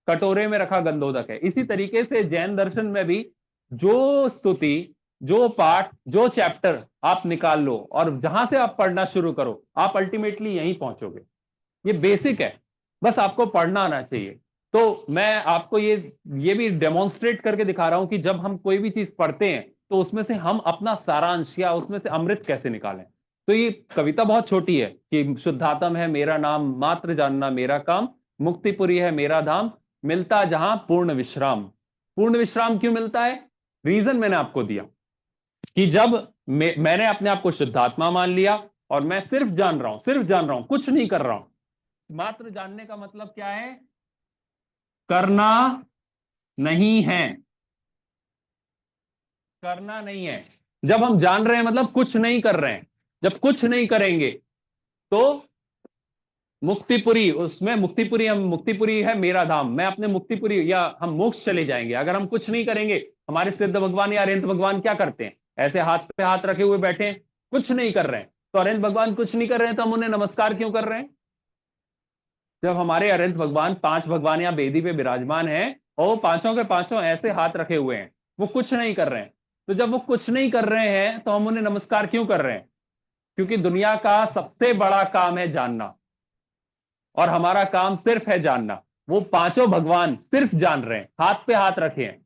कटोरे में रखा गंधोदक है। इसी तरीके से जैन दर्शन में भी जो स्तुति, जो पाठ, जो चैप्टर आप निकाल लो और जहां से आप पढ़ना शुरू करो, आप अल्टीमेटली यहीं पहुंचोगे। ये बेसिक है, बस आपको पढ़ना आना चाहिए। तो मैं आपको ये भी डेमोन्स्ट्रेट करके दिखा रहा हूं कि जब हम कोई भी चीज पढ़ते हैं तो उसमें से हम अपना सारांश या उसमें से अमृत कैसे निकालें। तो ये कविता बहुत छोटी है कि शुद्धात्म है मेरा नाम, मात्र जानना मेरा काम, मुक्तिपुरी है मेरा धाम, मिलता जहां पूर्ण विश्राम। पूर्ण विश्राम क्यों मिलता है? रीजन मैंने आपको दिया कि जब मैंने अपने आप को शुद्धात्मा मान लिया और मैं सिर्फ जान रहा हूं, सिर्फ जान रहा हूं, कुछ नहीं कर रहा हूं। मात्र जानने का मतलब क्या है? करना नहीं है, करना नहीं है। जब हम जान रहे हैं मतलब कुछ नहीं कर रहे हैं। जब कुछ नहीं करेंगे तो मुक्तिपुरी, उसमें मुक्तिपुरी, हम मुक्तिपुरी है मेरा धाम, मैं अपने मुक्तिपुरी या हम मोक्ष चले जाएंगे अगर हम कुछ नहीं करेंगे। हमारे सिद्ध भगवान या अरिहंत भगवान क्या करते हैं? ऐसे हाथ पे हाथ रखे हुए बैठे हैं, कुछ नहीं कर रहे हैं। तो अरिहंत भगवान कुछ नहीं कर रहे हैं तो हम उन्हें नमस्कार क्यों कर रहे हैं? जब हमारे अरिहंत भगवान, 5 भगवान या बेदी पे विराजमान हैं और वो पांचों के पांचों ऐसे हाथ रखे हुए हैं, वो कुछ नहीं कर रहे हैं। तो जब वो कुछ नहीं कर रहे हैं तो हम उन्हें नमस्कार क्यों कर रहे हैं? क्योंकि दुनिया का सबसे बड़ा काम है जानना, और हमारा काम सिर्फ है जानना। वो पांचों भगवान सिर्फ जान रहे हैं, हाथ पे हाथ रखे हैं,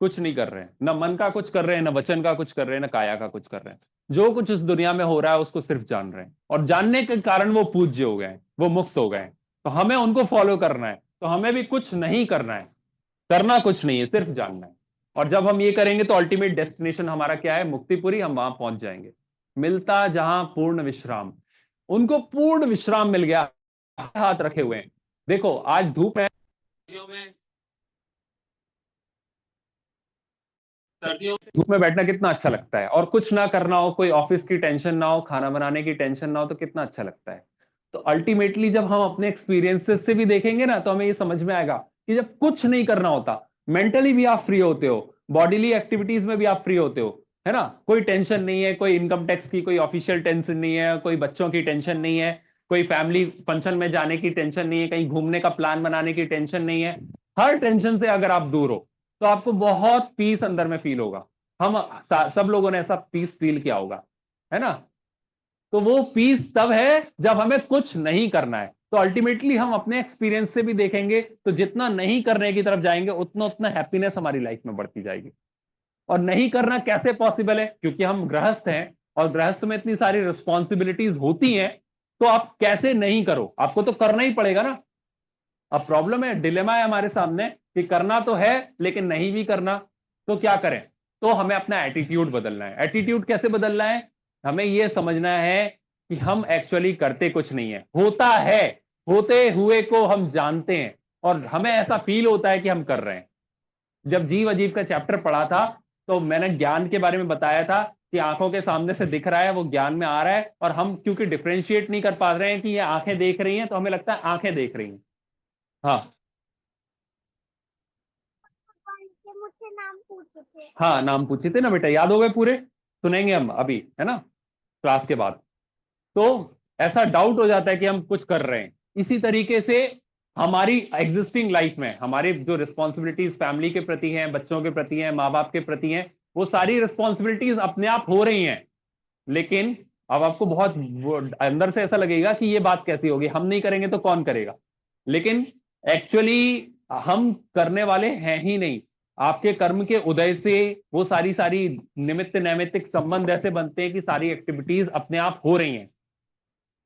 कुछ नहीं कर रहे हैं, ना मन का कुछ कर रहे हैं, ना वचन का कुछ कर रहे हैं, ना काया का कुछ कर रहे हैं। जो कुछ इस दुनिया में हो रहा है उसको सिर्फ जान रहे हैं, और जानने के कारण वो पूज्य हो गए हैं, वो मुक्त हो गए हैं। तो हमें उनको फॉलो करना है, तो हमें भी कुछ नहीं करना है, करना कुछ नहीं है, सिर्फ जानना है। और जब हम ये करेंगे तो अल्टीमेट डेस्टिनेशन हमारा क्या है? मुक्तिपुरी, हम वहां पहुंच जाएंगे। मिलता जहां पूर्ण विश्राम, उनको पूर्ण विश्राम मिल गया, हाथ रखे हुए हैं। देखो आज धूप है, सर्दियों में धूप में बैठना कितना अच्छा लगता है, और कुछ ना करना हो, कोई ऑफिस की टेंशन ना हो, खाना बनाने की टेंशन ना हो, तो कितना अच्छा लगता है। तो अल्टीमेटली जब हम अपने एक्सपीरियंसेस से भी देखेंगे ना, तो हमें ये समझ में आएगा कि जब कुछ नहीं करना होता, मेंटली भी आप फ्री होते हो, बॉडीली एक्टिविटीज में भी आप फ्री होते हो, है ना। कोई टेंशन नहीं है, कोई इनकम टैक्स की कोई ऑफिशियल टेंशन नहीं है, कोई बच्चों की टेंशन नहीं है, कोई फैमिली फंक्शन में जाने की टेंशन नहीं है, कहीं घूमने का प्लान बनाने की टेंशन नहीं है। हर टेंशन से अगर आप दूर हो तो आपको बहुत पीस अंदर में फील होगा। हम सब लोगों ने ऐसा पीस फील किया होगा, है ना। तो वो पीस तब है जब हमें कुछ नहीं करना है। तो अल्टीमेटली हम अपने एक्सपीरियंस से भी देखेंगे, तो जितना नहीं करने की तरफ जाएंगे उतना उतना हैप्पीनेस हमारी लाइफ में बढ़ती जाएगी। और नहीं करना कैसे पॉसिबल है, क्योंकि हम गृहस्थ हैं और गृहस्थ में इतनी सारी रिस्पॉन्सिबिलिटीज होती हैं, तो आप कैसे नहीं करो, आपको तो करना ही पड़ेगा ना। अब प्रॉब्लम है, डिलेमा है हमारे सामने कि करना तो है लेकिन नहीं भी करना, तो क्या करें। तो हमें अपना एटीट्यूड बदलना है। एटीट्यूड कैसे बदलना है, हमें यह समझना है कि हम एक्चुअली करते कुछ नहीं है, होता है, होते हुए को हम जानते हैं और हमें ऐसा फील होता है कि हम कर रहे हैं। जब जीव अजीब का चैप्टर पढ़ा था तो मैंने ज्ञान के बारे में बताया था कि आंखों के सामने से दिख रहा है, वो ज्ञान में आ रहा है, और हम क्योंकि डिफ्रेंशिएट नहीं कर पा रहे हैं कि ये आंखें देख रही हैं, तो हमें लगता है आंखें देख रही हैं। हाँ मुझसे नाम पूछे थे। हाँ, नाम पूछे थे ना बेटा, याद हो गए पूरे, सुनेंगे हम अभी, है ना, क्लास के बाद। तो ऐसा डाउट हो जाता है कि हम कुछ कर रहे हैं। इसी तरीके से हमारी एग्जिस्टिंग लाइफ में हमारी जो रिस्पॉन्सिबिलिटीज फैमिली के प्रति हैं, बच्चों के प्रति हैं, माँ बाप के प्रति हैं, वो सारी रिस्पॉन्सिबिलिटीज अपने आप हो रही हैं। लेकिन अब आपको बहुत अंदर से ऐसा लगेगा कि ये बात कैसी होगी, हम नहीं करेंगे तो कौन करेगा। लेकिन एक्चुअली हम करने वाले हैं ही नहीं। आपके कर्म के उदय से वो सारी सारी निमित्त नैमित्तिक संबंध ऐसे बनते हैं कि सारी एक्टिविटीज अपने आप हो रही हैं।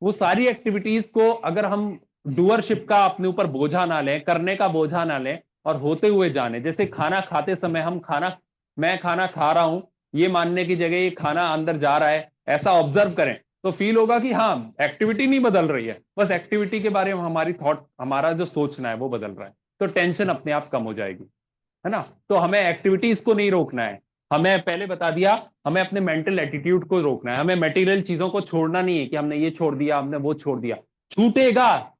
वो सारी एक्टिविटीज को अगर हम डूअरशिप का अपने ऊपर बोझा ना लें, करने का बोझा ना लें, और होते हुए जाने, जैसे खाना खाते समय हम खाना, मैं खाना खा रहा हूं ये मानने की जगह ये खाना अंदर जा रहा है, ऐसा ऑब्जर्व करें, तो फील होगा कि हाँ, एक्टिविटी नहीं बदल रही है, बस एक्टिविटी के बारे में हमारी थॉट, हमारा जो सोचना है वो बदल रहा है, तो टेंशन अपने आप कम हो जाएगी, है ना। तो हमें एक्टिविटीज को नहीं रोकना है, हमें पहले बता दिया, हमें अपने मेंटल एटीट्यूड को रोकना है, हमें मटेरियल चीजों को छोड़ना नहीं है कि हमने ये छोड़ दिया, हमने वो छोड़ दिया। छूटेगा,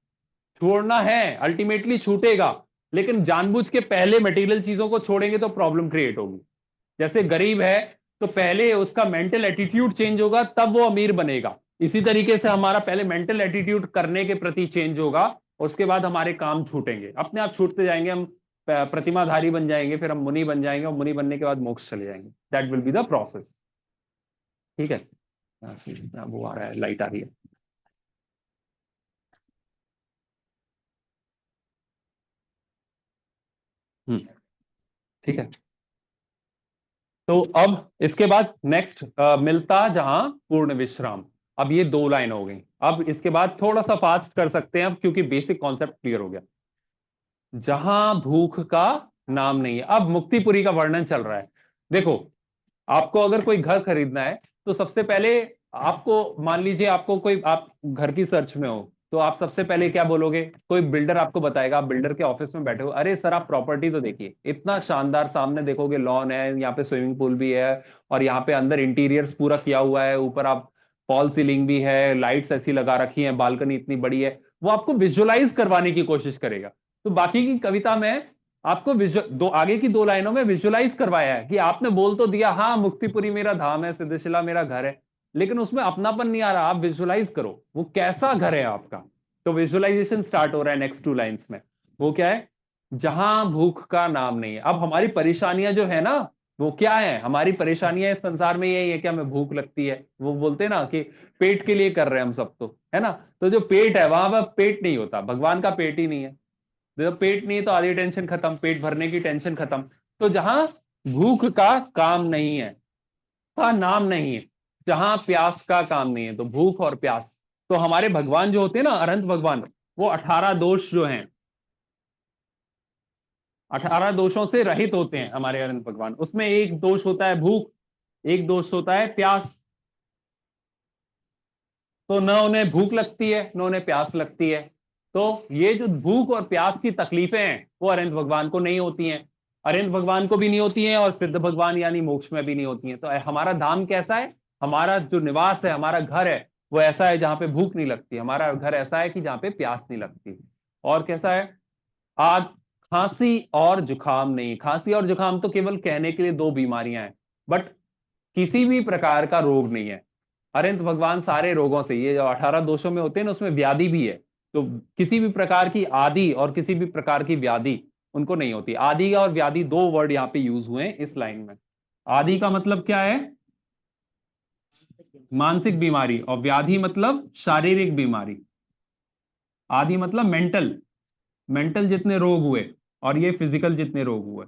छोड़ना है, अल्टीमेटली छूटेगा, लेकिन जानबूझ के पहले मटेरियल चीजों को छोड़ेंगे तो प्रॉब्लम क्रिएट होगी। जैसे गरीब है तो पहले उसका मेंटल एटीट्यूड चेंज होगा तब वो अमीर बनेगा। इसी तरीके से हमारा पहले मेंटल एटीट्यूड करने के प्रति चेंज होगा, उसके बाद हमारे काम छूटेंगे, अपने आप छूटते जाएंगे, हम प्रतिमाधारी बन जाएंगे, फिर हम मुनि बन जाएंगे, और मुनि बनने के बाद मोक्ष चले जाएंगे। That will be the process. ठीक है। वो आ रहा है, लाइट आ रही है। हम्म। ठीक है। तो अब इसके बाद नेक्स्ट, मिलता जहां पूर्ण विश्राम। अब ये 2 लाइन हो गई। अब इसके बाद थोड़ा सा फास्ट कर सकते हैं अब, क्योंकि बेसिक कॉन्सेप्ट क्लियर हो गया। जहां भूख का नाम नहीं है, अब मुक्तिपुरी का वर्णन चल रहा है। देखो, आपको अगर कोई घर खरीदना है तो सबसे पहले आपको, मान लीजिए आपको कोई, आप घर की सर्च में हो, तो आप सबसे पहले क्या बोलोगे, कोई बिल्डर आपको बताएगा, आप बिल्डर के ऑफिस में बैठे हो, अरे सर आप प्रॉपर्टी तो देखिए, इतना शानदार, सामने देखोगे लॉन है, यहाँ पे स्विमिंग पूल भी है, और यहाँ पे अंदर इंटीरियर्स पूरा किया हुआ है, ऊपर आप फॉल सीलिंग भी है, लाइट्स ऐसी लगा रखी है, बालकनी इतनी बड़ी है, वो आपको विजुअलाइज करवाने की कोशिश करेगा। तो बाकी की कविता में आपको आगे की 2 लाइनों में विजुअलाइज करवाया है कि आपने बोल तो दिया, हाँ मुक्तिपुरी मेरा धाम है, सिद्धशिला मेरा घर है, लेकिन उसमें अपनापन नहीं आ रहा। आप विजुअलाइज करो वो कैसा घर है आपका। तो विजुअलाइजेशन स्टार्ट हो रहा है नेक्स्ट 2 लाइन्स में। वो क्या है, जहां भूख का नाम नहीं है। अब हमारी परेशानियां जो है ना, वो क्या है, हमारी परेशानियां इस संसार में यही है कि हमें भूख लगती है। वो बोलते हैं ना कि पेट के लिए कर रहे हैं हम सब, तो है ना। तो जो पेट है वहां पर पेट नहीं होता, भगवान का पेट ही नहीं है। जब पेट नहीं है तो आधी टेंशन खत्म, पेट भरने की टेंशन खत्म। तो जहां भूख का काम नहीं है, का नाम नहीं है, जहां प्यास का काम नहीं है, तो भूख और प्यास, तो हमारे भगवान जो होते हैं ना, अनंत भगवान, वो 18 दोष जो हैं, 18 दोषों से रहित होते हैं हमारे अनंत भगवान। उसमें एक दोष होता है भूख, एक दोष होता है प्यास। तो न उन्हें भूख लगती है न उन्हें प्यास लगती है। तो ये जो भूख और प्यास की तकलीफें हैं वो अरिहंत भगवान को नहीं होती हैं, अरिहंत भगवान को भी नहीं होती हैं, और सिद्ध भगवान यानी मोक्ष में भी नहीं होती हैं। तो हमारा धाम कैसा है, हमारा जो निवास है, हमारा घर है, वो ऐसा है जहां पे भूख नहीं लगती। हमारा घर ऐसा है कि जहां पे प्यास नहीं लगती। और कैसा है, आज खांसी और जुकाम नहीं। खांसी और जुकाम तो केवल कहने के लिए 2 बीमारियां हैं, बट किसी भी प्रकार का रोग नहीं है। अरिहंत भगवान सारे रोगों से, ये जो 18 दोषों में होते हैं ना, उसमें व्याधि भी है। तो किसी भी प्रकार की आदि और किसी भी प्रकार की व्याधि उनको नहीं होती। आदि और व्याधि 2 वर्ड यहाँ पे यूज हुए हैं इस लाइन में। आदि का मतलब क्या है, मानसिक बीमारी, और व्याधि मतलब शारीरिक बीमारी। आदि मतलब मेंटल, मेंटल जितने रोग हुए और ये फिजिकल जितने रोग हुए।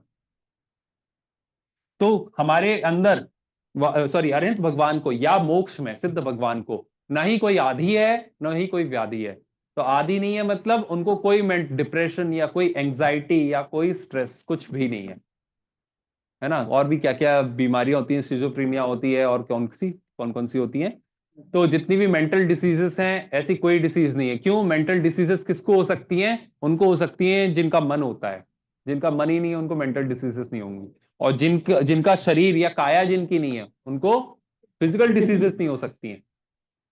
तो हमारे अंदर, सॉरी, अरिहंत भगवान को या मोक्ष में सिद्ध भगवान को ना ही कोई आदि है ना ही कोई व्याधि है। तो आदि नहीं है मतलब उनको कोई डिप्रेशन या कोई एंजाइटी या कोई स्ट्रेस कुछ भी नहीं है ना। और भी क्या क्या बीमारियां होती हैं, सिजोफ्रेनिया होती है, और कौन कौन सी होती हैं। तो जितनी भी मेंटल डिसीजेस हैं, ऐसी कोई डिसीज नहीं है। क्यों? मेंटल डिसीजेस किसको हो सकती हैं? उनको हो सकती हैं जिनका मन होता है। जिनका मन ही नहीं है उनको मेंटल डिसीजेस नहीं होंगी। और जिनका जिनका शरीर या काया जिनकी नहीं है उनको फिजिकल डिसीजेस नहीं हो सकती हैं।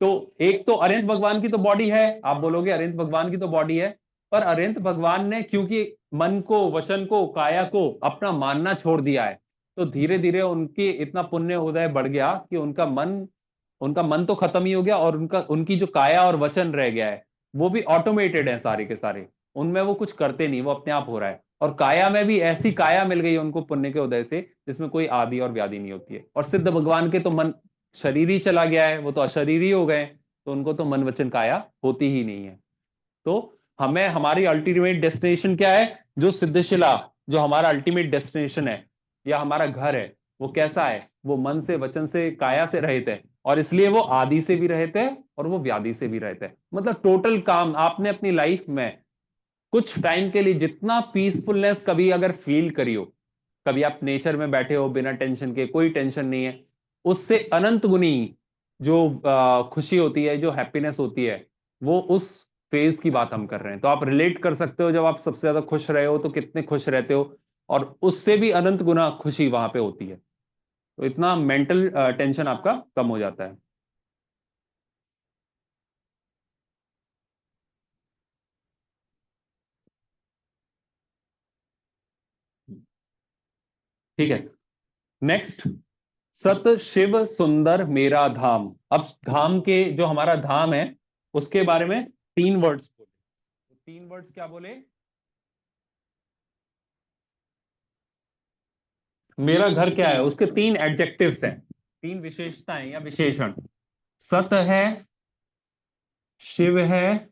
तो एक तो अरिहंत भगवान की तो बॉडी है, आप बोलोगे अरिहंत भगवान की तो बॉडी है, पर अरिहंत भगवान ने क्योंकि मन को, वचन को, काया को अपना मानना छोड़ दिया है, तो धीरे धीरे उनकी इतना पुण्य उदय बढ़ गया कि उनका मन तो खत्म ही हो गया, और उनकी जो काया और वचन रह गया है वो भी ऑटोमेटेड है सारे के सारे। उनमें वो कुछ करते नहीं, वो अपने आप हो रहा है। और काया में भी ऐसी काया मिल गई है उनको पुण्य के उदय से जिसमें कोई आदि और व्याधि नहीं होती है। और सिद्ध भगवान के तो मन, शरीर ही चला गया है, वो तो अशरीरी हो गए, तो उनको तो मन वचन काया होती ही नहीं है। तो हमें, हमारी अल्टीमेट डेस्टिनेशन क्या है? जो सिद्धशिला, जो हमारा अल्टीमेट डेस्टिनेशन है या हमारा घर है, वो कैसा है? वो मन से, वचन से, काया से रहित है, और इसलिए वो आदि से भी रहित है और वो व्याधि से भी रहित है। मतलब टोटल काम आपने अपनी लाइफ में कुछ टाइम के लिए जितना पीसफुलनेस कभी अगर फील करी हो, कभी आप नेचर में बैठे हो बिना टेंशन के, कोई टेंशन नहीं है, उससे अनंत गुनी जो खुशी होती है, जो हैप्पीनेस होती है, वो उस फेज की बात हम कर रहे हैं। तो आप रिलेट कर सकते हो, जब आप सबसे ज्यादा खुश रहे हो तो कितने खुश रहते हो, और उससे भी अनंत गुना खुशी वहां पे होती है। तो इतना मेंटल टेंशन आपका कम हो जाता है। ठीक है, नेक्स्ट। सत शिव सुंदर मेरा धाम। अब धाम के, जो हमारा धाम है उसके बारे में तीन वर्ड्स बोले। तो तीन वर्ड्स क्या बोले? मेरा घर क्या है, उसके तीन एडजेक्टिव्स हैं, तीन विशेषताएं या विशेषण। सत है, शिव है,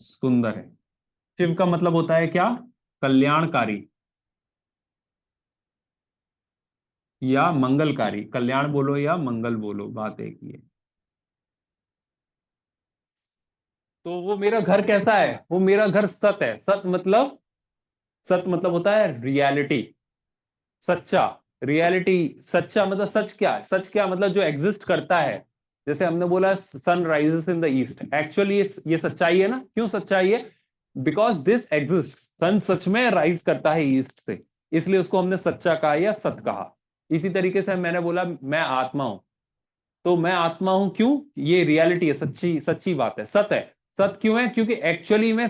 सुंदर है। शिव का मतलब होता है क्या? कल्याणकारी या मंगलकारी। कल्याण बोलो या मंगल बोलो, बात एक ही है। तो वो मेरा घर कैसा है? वो मेरा घर सत है। सत मतलब होता है रियलिटी, सच्चा। रियलिटी, सच्चा मतलब सच क्या है? सच क्या मतलब जो एग्जिस्ट करता है। जैसे हमने बोला sun rises in the east, actually ये सच्चाई है ना। क्यों सच्चाई है? बिकॉज दिस एग्जिस्ट, सन सच में राइज करता है ईस्ट से, इसलिए उसको हमने सच्चा कहा या सत कहा। इसी तरीके से मैंने बोला मैं आत्मा हूं, तो मैं आत्मा हूं क्यों? ये रियलिटी है, सच्ची सच्ची बात है, सत है। सत क्यों है? क्योंकि एक्चुअली में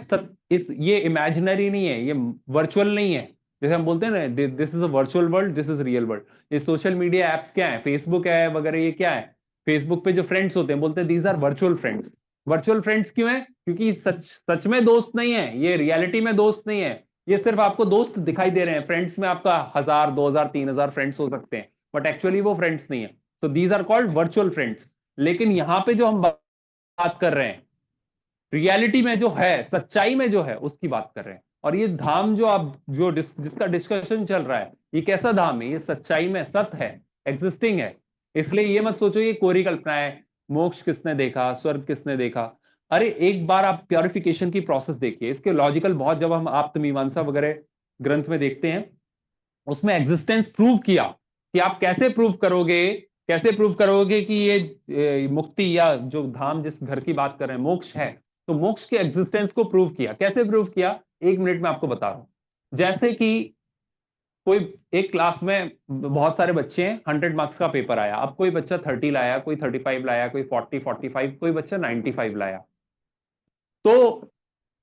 ये इमेजिनरी नहीं है, ये वर्चुअल नहीं है। जैसे हम बोलते हैं ना, this is a virtual world, this is real world. ये सोशल मीडिया एप्स क्या है, फेसबुक है वगैरह, ये क्या है? फेसबुक पे जो फ्रेंड्स होते हैं बोलते हैं these are virtual friends. Virtual friends क्यों है? क्योंकि सच सच में दोस्त नहीं है, ये रियलिटी में दोस्त नहीं है। ये सिर्फ आपको दोस्त दिखाई दे रहे हैं। फ्रेंड्स में आपका 1000, 2000, 3000 फ्रेंड्स हो सकते हैं, बट एक्चुअली वो फ्रेंड्स नहीं है। तो these are called virtual friends. लेकिन यहां पे जो हम बात कर रहे हैं, रियलिटी में जो है, सच्चाई में जो है, उसकी बात कर रहे हैं। और ये धाम जो आप, जिसका डिस्कशन चल रहा है, ये कैसा धाम है? ये सच्चाई में सत है, एग्जिस्टिंग है। इसलिए ये मत सोचो ये कोरी कल्पना है। मोक्ष किसने देखा, स्वर्ग किसने देखा? अरे एक बार आप प्योरिफिकेशन की प्रोसेस देखिए, इसके लॉजिकल बहुत, जब हम आप्तमीमांसा वगैरह ग्रंथ में देखते हैं, उसमें एग्जिस्टेंस प्रूव किया कि आप कैसे प्रूव करोगे, कैसे प्रूव करोगे कि ये मुक्ति या जो धाम, जिस घर की बात कर रहे हैं, मोक्ष है। तो मोक्ष के एग्जिस्टेंस को प्रूव किया। कैसे प्रूव किया? एक मिनट में आपको बता रहा हूं। जैसे कि कोई एक क्लास में बहुत सारे बच्चे हैं, 100 मार्क्स का पेपर आया। अब कोई बच्चा 30 लाया, कोई 35 लाया, कोई 40, 45, कोई बच्चा 95 लाया। तो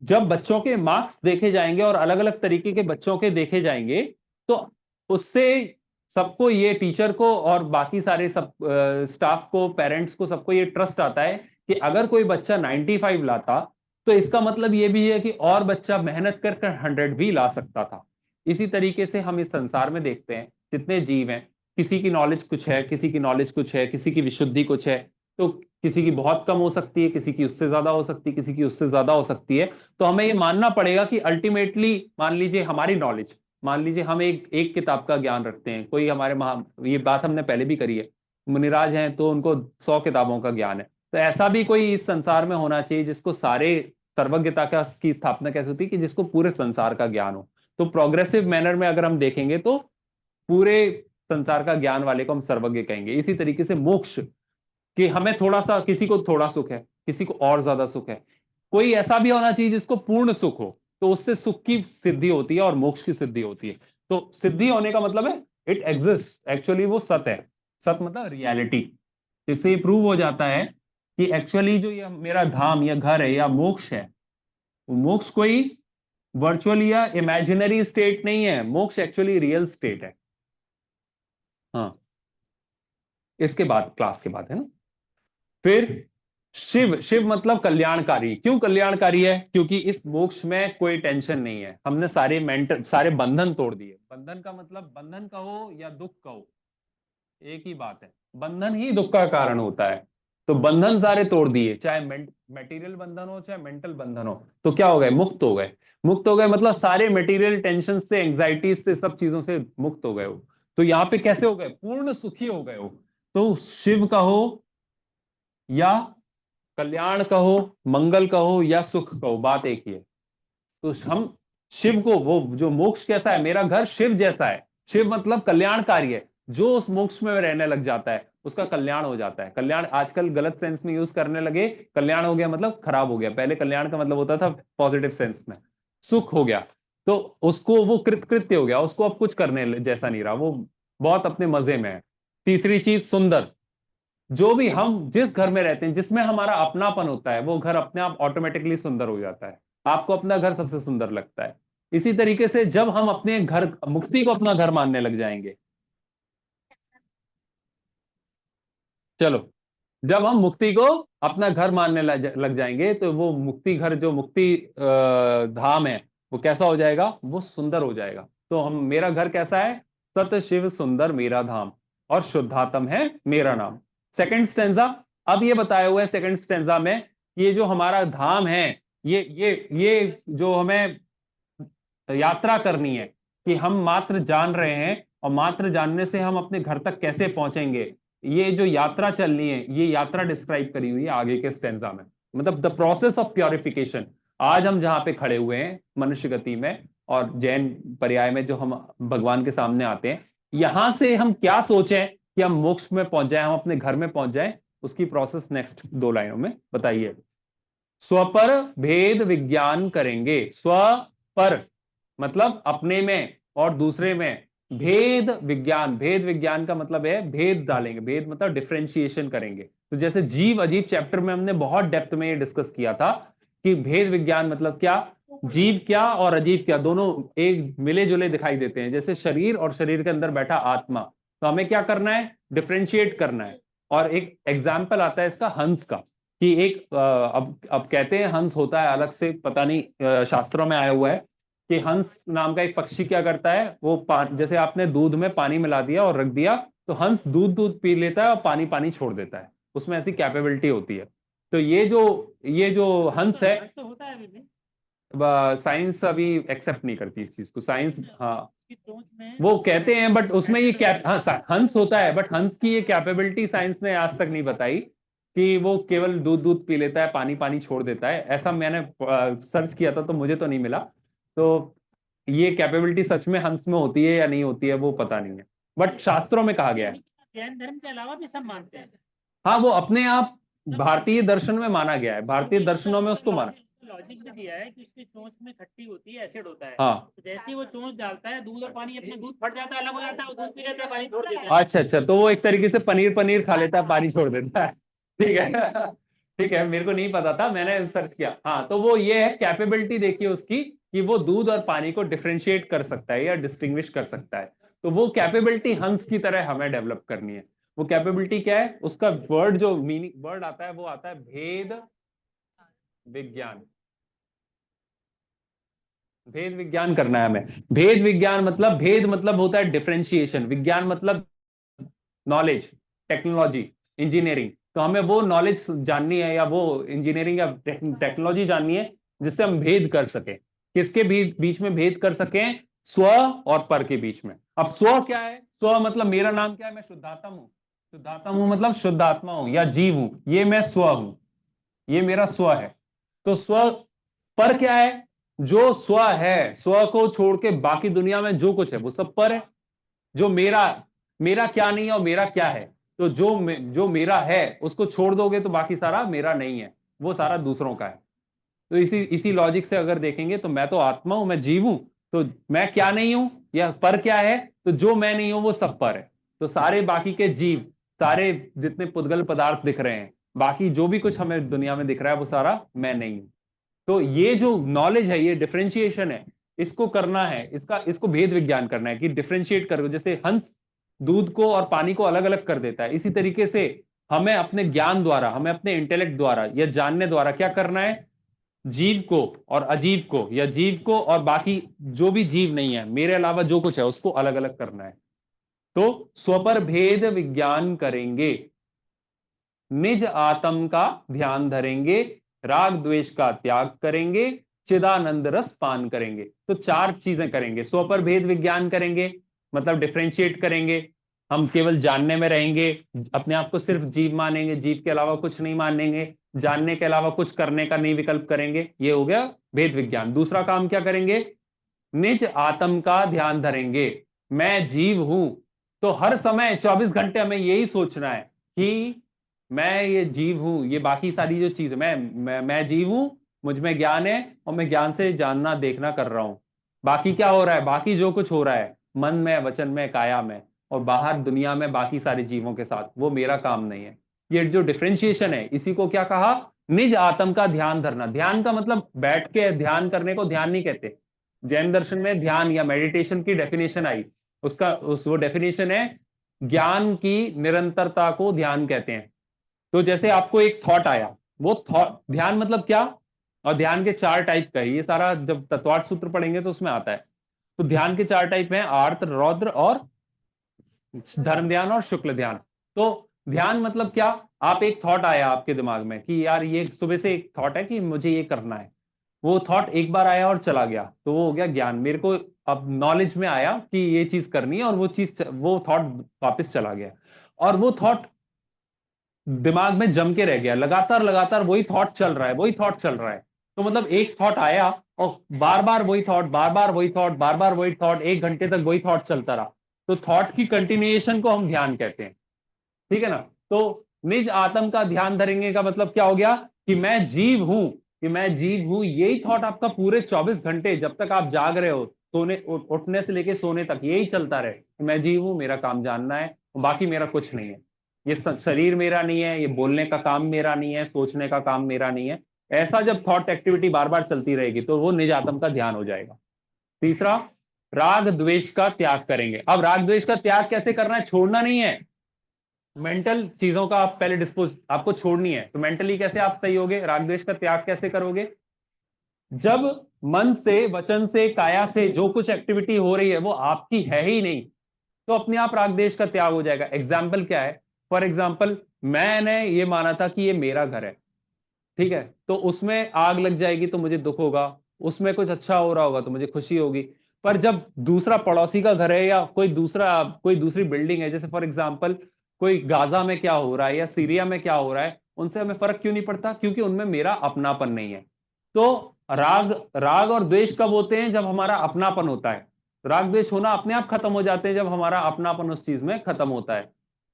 जब बच्चों के मार्क्स देखे जाएंगे और अलग अलग तरीके के बच्चों के देखे जाएंगे, तो उससे सबको, ये टीचर को और बाकी सारे सब स्टाफ को, पेरेंट्स को, सबको ये ट्रस्ट आता है कि अगर कोई बच्चा 95 लाता, तो इसका मतलब ये भी है कि और बच्चा मेहनत कर कर 100 भी ला सकता था। इसी तरीके से हम इस संसार में देखते हैं, जितने जीव हैं, किसी की नॉलेज कुछ है, किसी की नॉलेज कुछ है, किसी की विशुद्धि कुछ है। तो किसी की बहुत कम हो सकती है, किसी की उससे ज्यादा हो सकती है, किसी की उससे ज्यादा हो सकती है। तो हमें ये मानना पड़ेगा कि अल्टीमेटली, मान लीजिए हमारी नॉलेज, मान लीजिए हम एक किताब का ज्ञान रखते हैं, कोई हमारे ये बात हमने पहले भी करी है, मुनिराज हैं तो उनको 100 किताबों का ज्ञान है। तो ऐसा भी कोई इस संसार में होना चाहिए जिसको सारे, सर्वज्ञता का की स्थापना कैसे होती है कि जिसको पूरे संसार का ज्ञान हो। तो प्रोग्रेसिव मैनर में अगर हम देखेंगे तो पूरे संसार का ज्ञान वाले को हम सर्वज्ञ कहेंगे। इसी तरीके से मोक्ष, कि हमें थोड़ा सा, किसी को थोड़ा सुख है, किसी को और ज्यादा सुख है, कोई ऐसा भी होना चाहिए जिसको पूर्ण सुख हो, तो उससे सुख की सिद्धि होती है और मोक्ष की सिद्धि होती है। तो सिद्धि होने का मतलब है इट एग्जिस्ट, एक्चुअली वो सत्य है। सत्य मतलब रियलिटी। इससे प्रूव हो जाता है कि एक्चुअली जो ये मेरा धाम या घर है या मोक्ष है, वो मोक्ष कोई वर्चुअल या इमेजिनरी स्टेट नहीं है, मोक्ष एक्चुअली रियल स्टेट है। हाँ, इसके बाद, क्लास के बाद है ना। फिर शिव, शिव मतलब कल्याणकारी। क्यों कल्याणकारी है? क्योंकि इस मोक्ष में कोई टेंशन नहीं है, हमने सारे मेंटल, सारे बंधन तोड़ दिए। बंधन का मतलब, बंधन कहो या दुख कहो, एक ही बात है, बंधन ही दुख का कारण होता है। तो बंधन सारे तोड़ दिए, चाहे मेटीरियल बंधन हो चाहे मेंटल बंधन हो, तो क्या हो गए? मुक्त हो गए। मुक्त हो गए मतलब सारे मटेरियल टेंशन से, एंग्जाइटी से, सब चीजों से मुक्त हो गए हो। तो यहाँ पे कैसे हो गए? पूर्ण सुखी हो गए हो। तो शिव कहो या कल्याण कहो, मंगल कहो या सुख कहो, बात एक ही है। तो हम शिव को, वो जो मोक्ष कैसा है, मेरा घर शिव जैसा है। शिव मतलब कल्याणकारी है, जो उस मोक्ष में रहने लग जाता है उसका कल्याण हो जाता है। कल्याण आजकल गलत सेंस में यूज करने लगे, कल्याण हो गया मतलब खराब हो गया, पहले कल्याण का मतलब होता था पॉजिटिव सेंस में। सुख हो गया तो उसको वो कृत्य हो गया, उसको अब कुछ करने जैसा नहीं रहा, वो बहुत अपने मजे में है। तीसरी चीज सुंदर। जो भी हम जिस घर में रहते हैं, जिसमें हमारा अपनापन होता है, वो घर अपने आप ऑटोमेटिकली सुंदर हो जाता है। आपको अपना घर सबसे सुंदर लगता है। इसी तरीके से जब हम अपने घर, मुक्ति को अपना घर मानने लग जाएंगे, चलो, जब हम मुक्ति को अपना घर मानने लग जाएंगे, तो वो मुक्ति घर, जो मुक्ति धाम है, वो कैसा हो जाएगा? वो सुंदर हो जाएगा। तो हम, मेरा घर कैसा है? सत शिव सुंदर मेरा धाम, और शुद्धात्म है मेरा नाम। सेकंड स्टेंजा, अब ये बताया हुआ है सेकंड स्टेंजा में, ये जो हमारा धाम है, ये जो हमें यात्रा करनी है, कि हम मात्र जान रहे हैं और मात्र जानने से हम अपने घर तक कैसे पहुंचेंगे, ये जो यात्रा चलनी है, ये यात्रा डिस्क्राइब करी हुई है आगे के स्टेंजा में। मतलब द प्रोसेस ऑफ प्योरिफिकेशन। आज हम जहां पे खड़े हुए हैं मनुष्य गति में और जैन पर्याय में, जो हम भगवान के सामने आते हैं, यहां से हम क्या सोचें कि हम मोक्ष में पहुंच जाए, हम अपने घर में पहुंच जाए, उसकी प्रोसेस नेक्स्ट 2 लाइनों में बताइए। स्वपर भेद विज्ञान करेंगे। स्व पर मतलब अपने में और दूसरे में, भेद विज्ञान, भेद विज्ञान का मतलब है भेद डालेंगे, भेद मतलब डिफरेंशिएशन करेंगे। तो जैसे जीव अजीब चैप्टर में हमने बहुत डेप्थ में ये डिस्कस किया था कि भेद विज्ञान मतलब क्या, जीव क्या और अजीब क्या, दोनों एक मिले जुले दिखाई देते हैं, जैसे शरीर और शरीर के अंदर बैठा आत्मा। तो हमें क्या करना है? डिफरेंशिएट करना है। और एक एग्जाम्पल आता है इसका हंस का, कि एक अब कहते हैं हंस होता है अलग से, पता नहीं, शास्त्रों में आया हुआ है कि हंस नाम का एक पक्षी क्या करता है, वो जैसे आपने दूध में पानी मिला दिया और रख दिया, तो हंस दूध दूध पी लेता है और पानी पानी छोड़ देता है, उसमें ऐसी कैपेबिलिटी होती है। तो ये जो हंस है, तो होता है अभी भी। साइंस अभी एक्सेप्ट नहीं करती इस चीज को, साइंस, हाँ, उसकी चोंच में वो कहते हैं, बट उसमें ये कैप, हाँ, हंस होता है, बट हंस की ये कैपेबिलिटी साइंस ने आज तक नहीं बताई कि वो केवल दूध दूध पी लेता है, पानी पानी छोड़ देता है। ऐसा मैंने सर्च किया था तो मुझे तो नहीं मिला। तो ये कैपेबिलिटी सच में हंस में होती है या नहीं होती है वो पता नहीं है, बट शास्त्रों में कहा गया है। जैन धर्म के अलावा भी सब मानते हैं। हाँ, वो अपने आप भारतीय दर्शन में माना गया है, भारतीय दर्शनों में उसको माना। लॉजिक भी दिया है कि उसकी चोंच में खट्टी होती है, एसिड होता है। हाँ, तो जैसे ही वो चोंच डालता है, दूध और पानी अपने दूध फट जाता है, अलग हो जाता है, वो दूध पी लेता है, पानी छोड़ देता है। अच्छा अच्छा, तो वो एक तरीके से पनीर पनीर खा लेता है, पानी छोड़ देता है। ठीक है। ठीक है, मेरे को नहीं पता था, मैंने सर्च किया। हाँ, तो वो ये है कैपेबिलिटी, देखिए उसकी, कि वो दूध और पानी को डिफरेंशिएट कर सकता है या डिस्टिंग्विश कर सकता है। तो वो कैपेबिलिटी हंस की तरह हमें डेवलप करनी है। वो कैपेबिलिटी क्या है? उसका वर्ड, जो मीनिंग वर्ड आता है, वो आता है भेद विज्ञान। भेद विज्ञान करना है हमें। भेद विज्ञान मतलब, भेद मतलब होता है डिफरेंशिएशन, विज्ञान मतलब नॉलेज, टेक्नोलॉजी, इंजीनियरिंग। तो हमें वो नॉलेज जाननी है या वो इंजीनियरिंग या टेक्नोलॉजी जाननी है जिससे हम भेद कर सकें। किसके बीच में भेद कर सकें? स्व और पर के बीच में। अब स्व क्या है? स्व मतलब मेरा नाम क्या है? मैं शुद्धात्मा हूं। शुद्धात्मा हूं मतलब शुद्ध आत्मा हूं या जीव हूं, ये मैं स्व हूं, ये मेरा स्व है। तो स्व पर क्या है? जो स्व है, स्व को छोड़ के बाकी दुनिया में जो कुछ है वो सब पर है। जो मेरा मेरा क्या नहीं है और मेरा क्या है, तो जो मेरा है उसको छोड़ दोगे तो बाकी सारा मेरा नहीं है, वो सारा दूसरों का है। तो इसी इसी लॉजिक से अगर देखेंगे तो मैं तो आत्मा हूं, मैं जीव हूं, तो मैं क्या नहीं हूं या पर क्या है? तो जो मैं नहीं हूं वो सब पर है। तो सारे बाकी के जीव, सारे जितने पुद्गल पदार्थ दिख रहे हैं, बाकी जो भी कुछ हमें दुनिया में दिख रहा है वो सारा मैं नहीं हूं। तो ये जो नॉलेज है, ये डिफरेंशिएशन है, इसको करना है, इसको भेद विज्ञान करना है कि डिफरेंशिएट करो। जैसे हंस दूध को और पानी को अलग अलग कर देता है, इसी तरीके से हमें अपने ज्ञान द्वारा, हमें अपने इंटेलेक्ट द्वारा या जानने द्वारा क्या करना है? जीव को और अजीव को, या जीव को और बाकी जो भी जीव नहीं है मेरे अलावा जो कुछ है उसको अलग अलग करना है। तो स्वपर भेद विज्ञान करेंगे, निज आत्म का ध्यान धरेंगे, राग द्वेष का त्याग करेंगे, चिदानंद रस पान करेंगे। तो चार चीजें करेंगे। स्वपर भेद विज्ञान करेंगे मतलब डिफरेंशिएट करेंगे, हम केवल जानने में रहेंगे, अपने आप को सिर्फ जीव मानेंगे, जीव के अलावा कुछ नहीं मानेंगे, जानने के अलावा कुछ करने का नहीं विकल्प करेंगे, ये हो गया भेद विज्ञान। दूसरा काम क्या करेंगे? निज आत्म का ध्यान धरेंगे, मैं जीव हूं। तो हर समय 24 घंटे हमें यही सोचना है कि मैं ये जीव हूं, ये बाकी सारी जो चीज मैं जीव हूं, मुझ में ज्ञान है और मैं ज्ञान से जानना देखना कर रहा हूं। बाकी क्या हो रहा है? बाकी जो कुछ हो रहा है मन में, वचन में, काया में और बाहर दुनिया में बाकी सारे जीवों के साथ, वो मेरा काम नहीं है। ये जो डिफरेंशिएशन है इसी को क्या कहा? निज आत्म का ध्यान धरना। ध्यान का मतलब बैठ के ध्यान करने को ध्यान नहीं कहते। जैन दर्शन में ध्यान या मेडिटेशन की डेफिनेशन आई, वो डेफिनेशन है ज्ञान की निरंतरता को ध्यान कहते हैं। तो जैसे आपको एक थॉट आया, वो थॉट, ध्यान मतलब क्या? और ध्यान के चार टाइप का है, ये सारा जब तत्वार्थ सूत्र पढ़ेंगे तो उसमें आता है। तो ध्यान के चार टाइप हैं, आर्त, रौद्र और धर्म ध्यान और शुक्ल ध्यान। तो ध्यान मतलब क्या? आप एक थॉट आया आपके दिमाग में कि यार ये सुबह से एक थॉट है कि मुझे ये करना है, वो थॉट एक बार आया और चला गया, तो वो हो गया ज्ञान। मेरे को अब नॉलेज में आया कि ये चीज करनी है और वो थॉट वापस चला गया, और वो थॉट दिमाग में जम के रह गया, लगातार लगातार वही थॉट चल रहा है, वही थॉट चल रहा है। तो मतलब एक थॉट आया और बार बार वही थॉट, बार बार वही थॉट, बार बार वही थॉट, 1 घंटे तक वही थॉट चलता रहा, तो थॉट की कंटिन्यूएशन को हम ध्यान कहते हैं। ठीक है ना? तो निज आत्म का ध्यान धरेंगे का मतलब क्या हो गया? कि मैं जीव हूं, कि मैं जीव हूं, यही थॉट आपका पूरे 24 घंटे जब तक आप जाग रहे हो, उठने से लेके सोने तक यही चलता रहे कि मैं जीव हूं, मेरा काम जानना है, बाकी मेरा कुछ नहीं है। ये शरीर मेरा नहीं है, ये बोलने का काम मेरा नहीं है, सोचने का काम मेरा नहीं है। ऐसा जब थॉट एक्टिविटी बार बार चलती रहेगी तो वो निज आत्म का ध्यान हो जाएगा। तीसरा, राग द्वेष का त्याग करेंगे। अब राग द्वेष का त्याग कैसे करना है? छोड़ना नहीं है, मेंटल चीजों का आप पहले डिस्पोज, आपको छोड़नी है। तो मेंटली कैसे आप सही होगे? राग द्वेष का त्याग कैसे करोगे? जब मन से, वचन से, काया से जो कुछ एक्टिविटी हो रही है वो आपकी है ही नहीं, तो अपने आप राग द्वेष का त्याग हो जाएगा। एग्जाम्पल क्या है? फॉर एग्जाम्पल, मैंने ये माना था कि ये मेरा घर है, ठीक है, तो उसमें आग लग जाएगी तो मुझे दुख होगा, उसमें कुछ अच्छा हो रहा होगा तो मुझे खुशी होगी। पर जब दूसरा पड़ोसी का घर है या कोई दूसरी बिल्डिंग है, जैसे फॉर एग्जांपल कोई गाजा में क्या हो रहा है या सीरिया में क्या हो रहा है, उनसे हमें फर्क क्यों नहीं पड़ता? क्योंकि उनमें मेरा अपनापन नहीं है। तो राग राग और द्वेष कब होते हैं? जब हमारा अपनापन होता है। राग द्वेष होना अपने आप खत्म हो जाते हैं जब हमारा अपनापन उस चीज में खत्म होता है।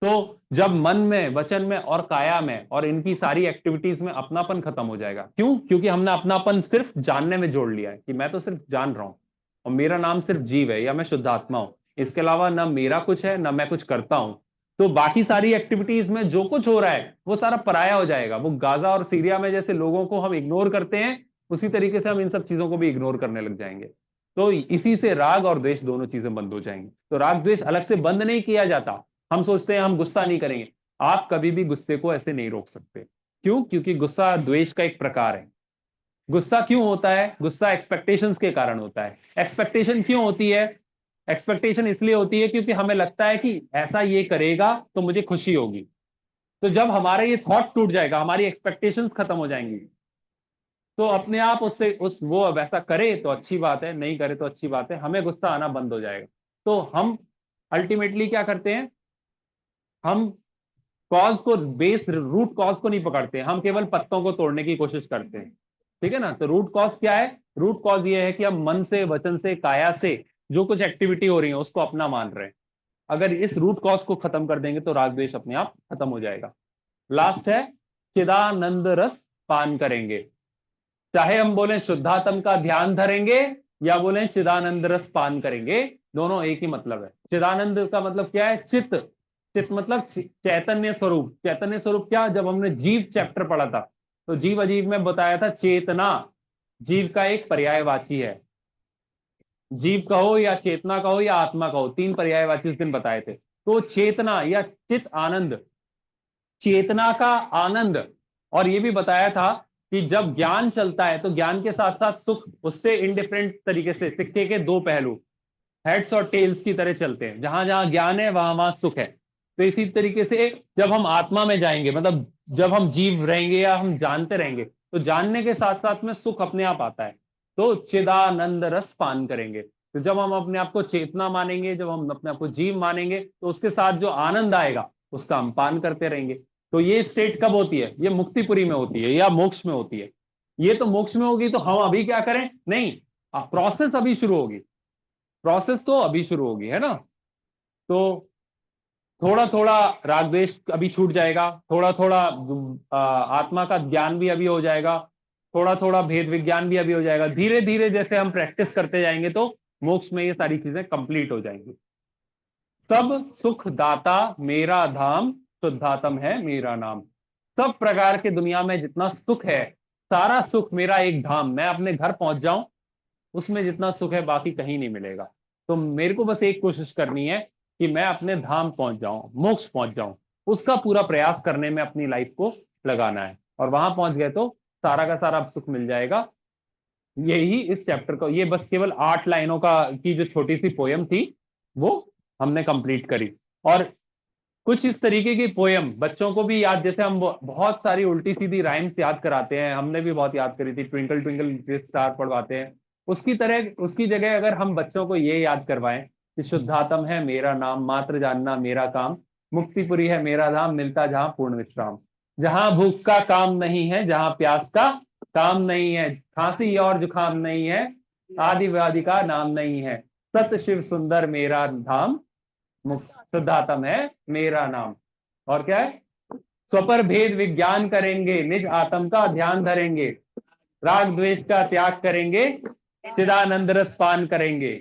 तो जब मन में, वचन में और काया में और इनकी सारी एक्टिविटीज में अपनापन खत्म हो जाएगा। क्यों? क्योंकि हमने अपनापन सिर्फ जानने में जोड़ लिया है कि मैं तो सिर्फ जान रहा हूं और मेरा नाम सिर्फ जीव है या मैं शुद्धात्मा हूं, इसके अलावा ना मेरा कुछ है ना मैं कुछ करता हूं। तो बाकी सारी एक्टिविटीज में जो कुछ हो रहा है वो सारा पराया हो जाएगा। वो गाजा और सीरिया में जैसे लोगों को हम इग्नोर करते हैं, उसी तरीके से हम इन सब चीजों को भी इग्नोर करने लग जाएंगे। तो इसी से राग और द्वेष दोनों चीजें बंद हो जाएंगी। तो राग द्वेष अलग से बंद नहीं किया जाता। हम सोचते हैं हम गुस्सा नहीं करेंगे, आप कभी भी गुस्से को ऐसे नहीं रोक सकते। क्यों? क्योंकि गुस्सा द्वेष का एक प्रकार है। गुस्सा क्यों होता है? गुस्सा एक्सपेक्टेशंस के कारण होता है। एक्सपेक्टेशन क्यों होती है? एक्सपेक्टेशन इसलिए होती है क्योंकि हमें लगता है कि ऐसा ये करेगा तो मुझे खुशी होगी। तो जब हमारा ये थॉट टूट जाएगा, हमारी एक्सपेक्टेशंस खत्म हो जाएंगी, तो अपने आप उससे उस वो वैसा करे तो अच्छी बात है, नहीं करे तो अच्छी बात है, हमें गुस्सा आना बंद हो जाएगा। तो हम अल्टीमेटली क्या करते हैं, हम कॉज को, बेस रूट कॉज को नहीं पकड़ते, हम केवल पत्तों को तोड़ने की कोशिश करते हैं। ठीक है ना। तो रूट कॉज क्या है? रूट कॉज ये है कि हम मन से, वचन से, काया से जो कुछ एक्टिविटी हो रही है उसको अपना मान रहे हैं। अगर इस रूट कॉज को खत्म कर देंगे तो राग द्वेष अपने आप खत्म हो जाएगा। लास्ट है चिदानंद रस पान करेंगे। चाहे हम बोलें शुद्धात्म का ध्यान धरेंगे या बोलें चिदानंद रस पान करेंगे, दोनों एक ही मतलब है। चिदानंद का मतलब क्या है? चित्त। चित्त मतलब चैतन्य स्वरूप। चैतन्य स्वरूप क्या? जब हमने जीव चैप्टर पढ़ा था तो जीव अजीव में बताया था चेतना जीव का एक पर्यायवाची है। जीव कहो या चेतना कहो या आत्मा कहो, तीन पर्यायवाची उस दिन बताए थे। तो चेतना या चित आनंद, चेतना का आनंद। और ये भी बताया था कि जब ज्ञान चलता है तो ज्ञान के साथ साथ सुख उससे इंडिफरेंट तरीके से, सिक्के के दो पहलू, हेड्स और टेल्स की तरह चलते हैं। जहां जहां ज्ञान है वहां वहां सुख है। तो इसी तरीके से जब हम आत्मा में जाएंगे, मतलब जब हम जीव रहेंगे या हम जानते रहेंगे, तो जानने के साथ साथ में सुख अपने आप आता है। तो चिदानंद रस पान करेंगे। तो जब हम अपने आप को चेतना मानेंगे, जब हम अपने आप को जीव मानेंगे, तो उसके साथ जो आनंद आएगा उसका हम पान करते रहेंगे। तो ये स्टेट कब होती है? ये मुक्तिपुरी में होती है या मोक्ष में होती है। ये तो मोक्ष में होगी, तो हम अभी क्या करें? नहीं, प्रोसेस अभी शुरू होगी। प्रोसेस तो अभी शुरू होगी, है ना। तो थोड़ा थोड़ा राग द्वेष अभी छूट जाएगा, थोड़ा थोड़ा आत्मा का ज्ञान भी अभी हो जाएगा, थोड़ा थोड़ा भेद विज्ञान भी अभी हो जाएगा। धीरे धीरे जैसे हम प्रैक्टिस करते जाएंगे तो मोक्ष में ये सारी चीजें कंप्लीट हो जाएंगी। सब सुख दाता मेरा धाम, शुद्धात्म है मेरा नाम। सब प्रकार के दुनिया में जितना सुख है, सारा सुख मेरा एक धाम, मैं अपने घर पहुंच जाऊं, उसमें जितना सुख है बाकी कहीं नहीं मिलेगा। तो मेरे को बस एक कोशिश करनी है कि मैं अपने धाम पहुंच जाऊं, मोक्ष पहुंच जाऊं। उसका पूरा प्रयास करने में अपनी लाइफ को लगाना है, और वहां पहुंच गए तो सारा का सारा सुख मिल जाएगा। यही इस चैप्टर को, ये बस केवल 8 लाइनों का की जो छोटी सी पोयम थी वो हमने कंप्लीट करी। और कुछ इस तरीके की पोयम बच्चों को भी याद, जैसे हम बहुत सारी उल्टी सीधी राइम्स याद कराते हैं, हमने भी बहुत याद करी थी, ट्विंकल ट्विंकल लिटिल स्टार पढ़वाते हैं, उसकी तरह उसकी जगह अगर हम बच्चों को ये याद करवाएं कि शुद्धात्म है मेरा नाम, मात्र जानना मेरा काम, मुक्तिपुरी है मेरा धाम, मिलता जहां पूर्ण विश्राम। जहां भूख का काम नहीं है, जहां प्यास का काम नहीं है, खांसी और जुकाम नहीं है, आदि व्याधि का नाम नहीं है, सत शिव सुंदर मेरा धाम, मुक्त शुद्धात्म है मेरा नाम। और क्या है? स्वपर भेद विज्ञान करेंगे, निज आत्म का ध्यान धरेंगे, राग द्वेष का त्याग करेंगे, चिदानंद रस पान करेंगे,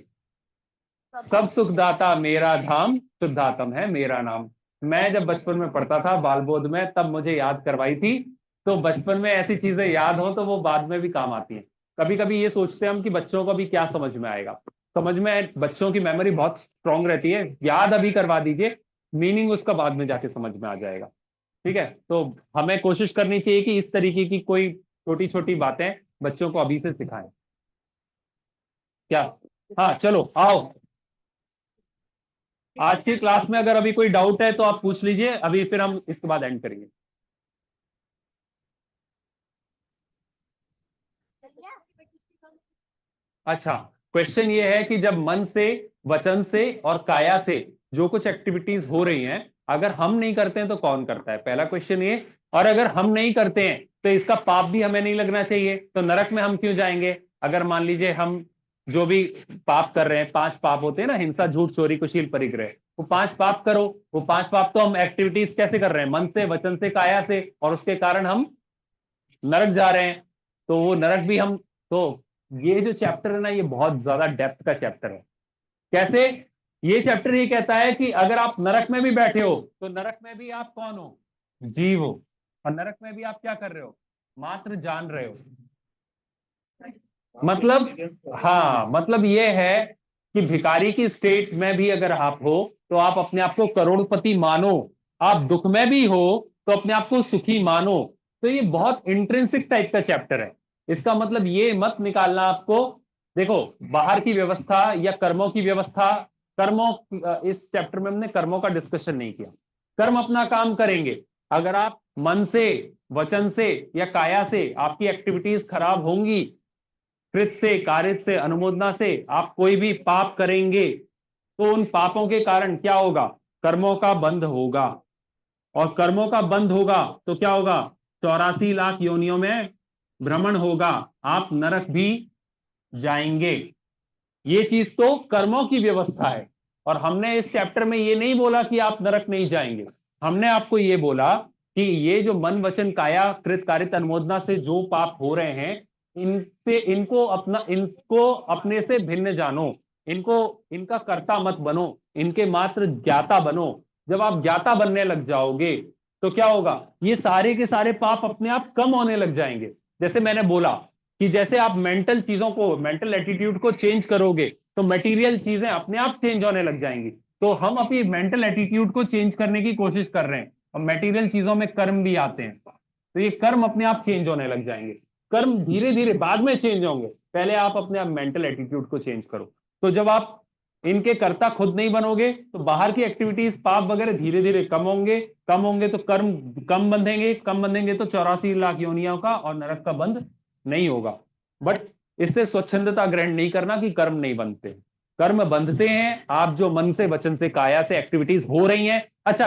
सब सुखदाता मेरा धाम, शुद्धात्म है मेरा नाम। मैं जब बचपन में पढ़ता था बाल बोध में, तब मुझे याद करवाई थी। तो बचपन में ऐसी चीजें याद हो तो वो बाद में भी काम आती हैं। कभी कभी ये सोचते हैं हम कि बच्चों को भी क्या समझ में आएगा। समझ में, बच्चों की मेमोरी बहुत स्ट्रांग रहती है, याद अभी करवा दीजिए, मीनिंग उसका बाद में जाके समझ में आ जाएगा। ठीक है। तो हमें कोशिश करनी चाहिए कि इस तरीके की कोई छोटी छोटी बातें बच्चों को अभी से सिखाएं। क्या? हाँ चलो आओ, आज की क्लास में अगर अभी कोई डाउट है तो आप पूछ लीजिए, अभी फिर हम इसके बाद एंड करेंगे। अच्छा, क्वेश्चन ये है कि जब मन से, वचन से और काया से जो कुछ एक्टिविटीज हो रही हैं, अगर हम नहीं करते हैं तो कौन करता है? पहला क्वेश्चन ये। और अगर हम नहीं करते हैं तो इसका पाप भी हमें नहीं लगना चाहिए, तो नरक में हम क्यों जाएंगे? अगर मान लीजिए हम जो भी पाप कर रहे हैं, 5 पाप होते हैं ना, हिंसा, झूठ, चोरी, कुशील, परिग्रह, वो 5 पाप करो। वो 5 पाप तो हम एक्टिविटीज कैसे कर रहे हैं? मन से, वचन से, काया से, और उसके कारण हम नरक जा रहे हैं। तो वो नरक भी हम, तो ये जो चैप्टर है ना, ये बहुत ज्यादा डेप्थ का चैप्टर है। कैसे? ये चैप्टर ये कहता है कि अगर आप नरक में भी बैठे हो तो नरक में भी आप कौन हो? जीव हो। और नरक में भी आप क्या कर रहे हो? मात्र जान रहे हो। मतलब, हाँ, मतलब ये है कि भिखारी की स्टेट में भी अगर आप हो तो आप अपने आप को करोड़पति मानो, आप दुख में भी हो तो अपने आप को सुखी मानो। तो ये बहुत इंट्रिंसिक टाइप का चैप्टर है। इसका मतलब ये मत निकालना आपको, देखो, बाहर की व्यवस्था या कर्मों की व्यवस्था, कर्मों, इस चैप्टर में हमने कर्मों का डिस्कशन नहीं किया। कर्म अपना काम करेंगे। अगर आप मन से, वचन से या काया से आपकी एक्टिविटीज खराब होंगी, कृत से, कारित से, अनुमोदना से आप कोई भी पाप करेंगे, तो उन पापों के कारण क्या होगा? कर्मों का बंध होगा। और कर्मों का बंध होगा तो क्या होगा? 84 लाख योनियों में भ्रमण होगा, आप नरक भी जाएंगे। ये चीज तो कर्मों की व्यवस्था है। और हमने इस चैप्टर में ये नहीं बोला कि आप नरक नहीं जाएंगे, हमने आपको ये बोला कि ये जो मन वचन काया कृत कारित अनुमोदना से जो पाप हो रहे हैं, इनसे इनको अपने से भिन्न जानो, इनको इनका कर्ता मत बनो, इनके मात्र ज्ञाता बनो। जब आप ज्ञाता बनने लग जाओगे तो क्या होगा? ये सारे के सारे पाप अपने आप कम होने लग जाएंगे। जैसे मैंने बोला कि जैसे आप मेंटल चीजों को, मेंटल एटीट्यूड को चेंज करोगे तो मटेरियल चीजें अपने आप चेंज होने लग जाएंगी। तो हम अपनी मेंटल एटीट्यूड को चेंज करने की कोशिश कर रहे हैं, और मटेरियल चीजों में कर्म भी आते हैं, तो ये कर्म अपने आप चेंज होने लग जाएंगे। कर्म धीरे धीरे बाद में चेंज होंगे, पहले आप अपने आप मेंटल एटीट्यूड को चेंज करो। तो जब आप इनके कर्ता खुद नहीं बनोगे तो बाहर की एक्टिविटीज, पाप वगैरह धीरे धीरे कम होंगे तो कर्म कम बंधेंगे तो 84 लाख योनियों का और नरक का बंध नहीं होगा। बट इससे स्वच्छंदता ग्रहण नहीं करना कि कर्म नहीं बनते, कर्म बंधते हैं। आप जो मन से, वचन से, काया से एक्टिविटीज हो रही हैं, अच्छा,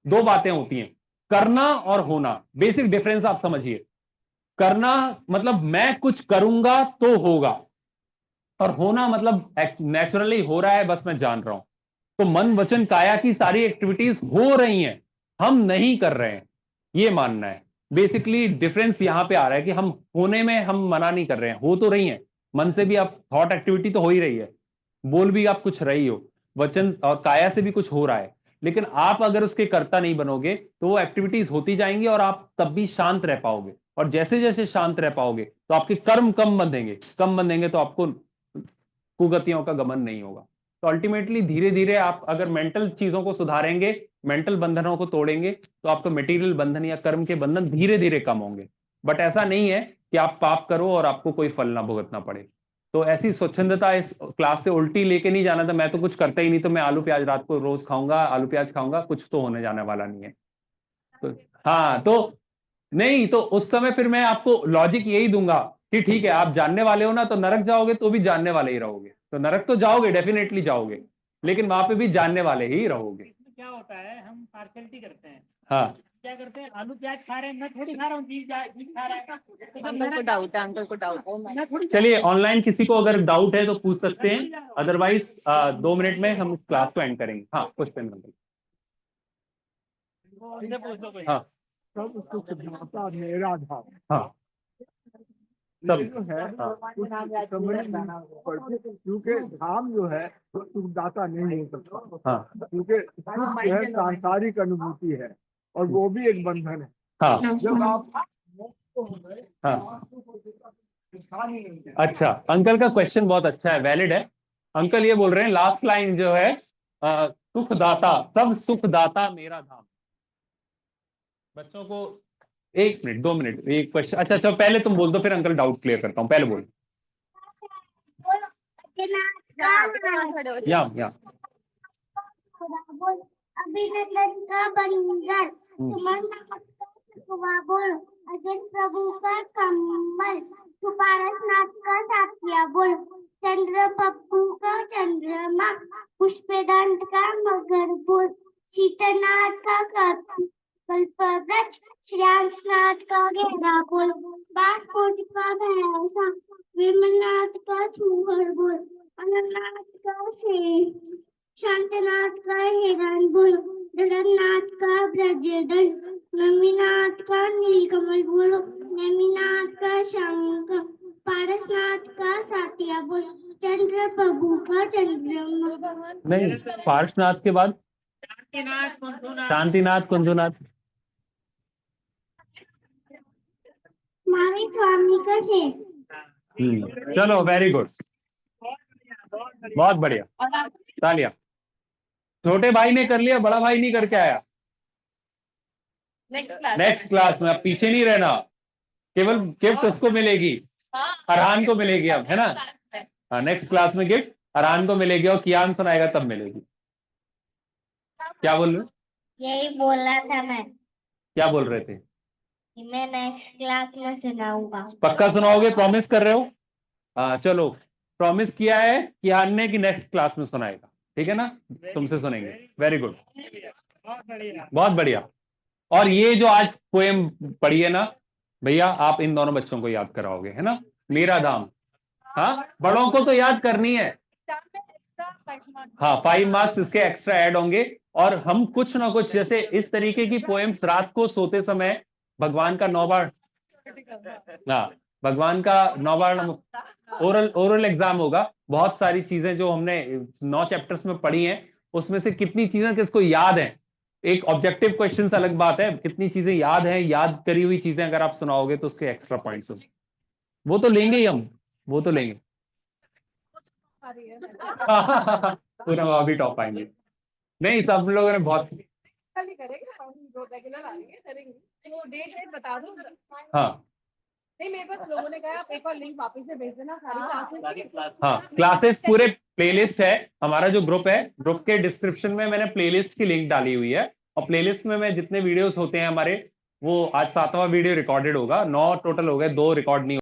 दो बातें होती हैं, करना और होना। बेसिक डिफरेंस आप समझिए। करना मतलब मैं कुछ करूंगा तो होगा, और होना मतलब नेचुरली हो रहा है, बस मैं जान रहा हूं। तो मन वचन काया की सारी एक्टिविटीज हो रही हैं, हम नहीं कर रहे हैं, ये मानना है। बेसिकली डिफरेंस यहां पे आ रहा है कि हम होने में हम मना नहीं कर रहे हैं, हो तो रही है। मन से भी आप थॉट एक्टिविटी तो हो ही रही है, बोल भी आप कुछ रही हो, वचन और काया से भी कुछ हो रहा है। लेकिन आप अगर उसके कर्ता नहीं बनोगे तो वो एक्टिविटीज होती जाएंगी और आप तब भी शांत रह पाओगे। और जैसे जैसे शांत रह पाओगे तो आपके कर्म कम बंधेंगे तो आपको कुगतियों का गमन नहीं होगा। तो अल्टीमेटली धीरे धीरे आप अगर मेंटल चीजों को सुधारेंगे, मेंटल बंधनों को तोड़ेंगे, तो आपको मटेरियल बंधन या कर्म के बंधन धीरे धीरे कम होंगे। बट ऐसा नहीं है कि आप पाप करो और आपको कोई फल ना भुगतना पड़े। तो ऐसी स्वच्छंदता इस क्लास से उल्टी लेके नहीं जाना था, मैं तो कुछ करता ही नहीं, तो मैं आलू प्याज रात को रोज खाऊंगा, आलू प्याज खाऊंगा, कुछ तो होने जाने वाला नहीं है। तो हाँ, तो नहीं, तो उस समय फिर मैं आपको लॉजिक यही दूंगा कि ठीक है, आप जानने वाले हो ना, तो नरक जाओगे तो भी जानने वाले ही रहोगे। तो नरक तो जाओगे, डेफिनेटली जाओगे, लेकिन वहां पे भी जानने वाले ही रहोगे। इसमें क्या होता है, हम पार्शलिटी करते हैं। हाँ, क्या करते हैं, आलू प्याज खा रहे हैं, मैं थोड़ी खा रहा हूँ, चीज खा रहा है। अंकल को डाउट है, अंकल को डाउट है। मैं थोड़ी चलिए, ऑनलाइन किसी को अगर डाउट है तो पूछ सकते हैं, अदरवाइज 2 मिनट में हम इस क्लास को एंड करेंगे। हाँ, क्वेश्चन नंबर। इनसे पूछ लो कोई। हाँ सब सुख दाता मेरा धाम। हाँ, ये जो है कुछ समझ नहीं पड़ती, क्योंकि धाम जो है वो सुखदाता नहीं हो सकता। हाँ क्योंकि सुख जो है सांसारिक अनुभूति है और वो भी एक बंधन है। हाँ जब आप हाँ। अच्छा, अंकल का क्वेश्चन बहुत अच्छा है, वैलिड है। अंकल ये बोल रहे हैं लास्ट लाइन जो है, सुखदाता, सब सुखदाता मेरा धाम। बच्चों को 1 मिनट 2 मिनट एक क्वेश्चन। अच्छा अच्छा, पहले तुम बोल दो, फिर अंकल डाउट क्लियर करता हूँ, पहले बोल। या अभिनंदन का बंधन, बोल अजय प्रभु का कम्बल, तू पारसनाथ का साथिया बोल, चंद्र पप्पू का चंद्रमा, पुष्पदंत का मगर बोल, शीतनाथ का कल्पवृक्ष, श्रेयांशनाथ का घेरा बोल, बासकोट का भैंसा, विमलनाथ का सुअर बोल, अनंतनाथ का शेर, शांतनाथ का हिरण बोल, जगन्नाथ का ब्रजदल, नमीनाथ का नीलकमल बोलो, नेमिनाथ का शंख, पारसनाथ का सातिया बोल, चंद्र प्रभु का चंद्रमा। नहीं, पार्श्वनाथ के बाद शांतिनाथ, कुंजुनाथ। मावी स्वामी का शेर। चलो, वेरी गुड, बहुत बढ़िया, तालियां। छोटे भाई ने कर लिया, बड़ा भाई नहीं करके आया। नेक्स्ट क्लास में अब पीछे नहीं रहना, केवल गिफ्ट उसको मिलेगी, अरहान को मिलेगी अब, है ना। हाँ, नेक्स्ट क्लास में गिफ्ट अरहान को मिलेगी और कियान सुनाएगा तब मिलेगी। क्या बोल रहे हो? यही बोला था मैं। क्या बोल रहे थे? मैं नेक्स्ट क्लास में सुनाऊंगा। पक्का सुनाओगे? प्रॉमिस कर रहे हो? चलो, प्रॉमिस किया है कि हान्ने की नेक्स्ट क्लास में सुनाएगा, ठीक है ना? तुमसे सुनेंगे। वेरी गुड, बहुत बढ़िया। बहुत बढ़िया। और ये जो आज पोएम पढ़ी है ना भैया, आप इन दोनों बच्चों को याद कराओगे, है ना? मेरा धाम। हाँ, बड़ों को तो याद करनी है। हाँ, 5 मार्क्स इसके एक्स्ट्रा ऐड होंगे। और हम कुछ ना कुछ जैसे इस तरीके की पोएम्स रात को सोते समय भगवान का 9 बार, हाँ, भगवान का 9 बार ओरल एग्जाम होगा। बहुत सारी चीजें जो हमने 9 चैप्टर्स में पढ़ी हैं, उसमें से कितनी चीजें किसको याद हैं? एक ऑब्जेक्टिव क्वेश्चन अलग बात है, कितनी चीजें याद हैं, याद करी हुई चीजें अगर आप सुनाओगे तो उसके एक्स्ट्रा पॉइंट्स होंगे। वो तो लेंगे ही हम, वो तो लेंगे। पूरा अभी टॉप आएंगे। नहीं, सब लोगों ने बहुत, हाँ नहीं, मेरे पास लोगों ने कहा आप एक और लिंक वापस से भेज देना सारी क्लासेस। हाँ, क्लासेस पूरे प्लेलिस्ट है। हमारा जो ग्रुप है, ग्रुप के डिस्क्रिप्शन में मैंने प्लेलिस्ट की लिंक डाली हुई है। और प्लेलिस्ट में मैं जितने वीडियोस होते हैं हमारे, वो आज 7वां वीडियो रिकॉर्डेड होगा। 9 टोटल हो गए, 2 रिकॉर्ड नहीं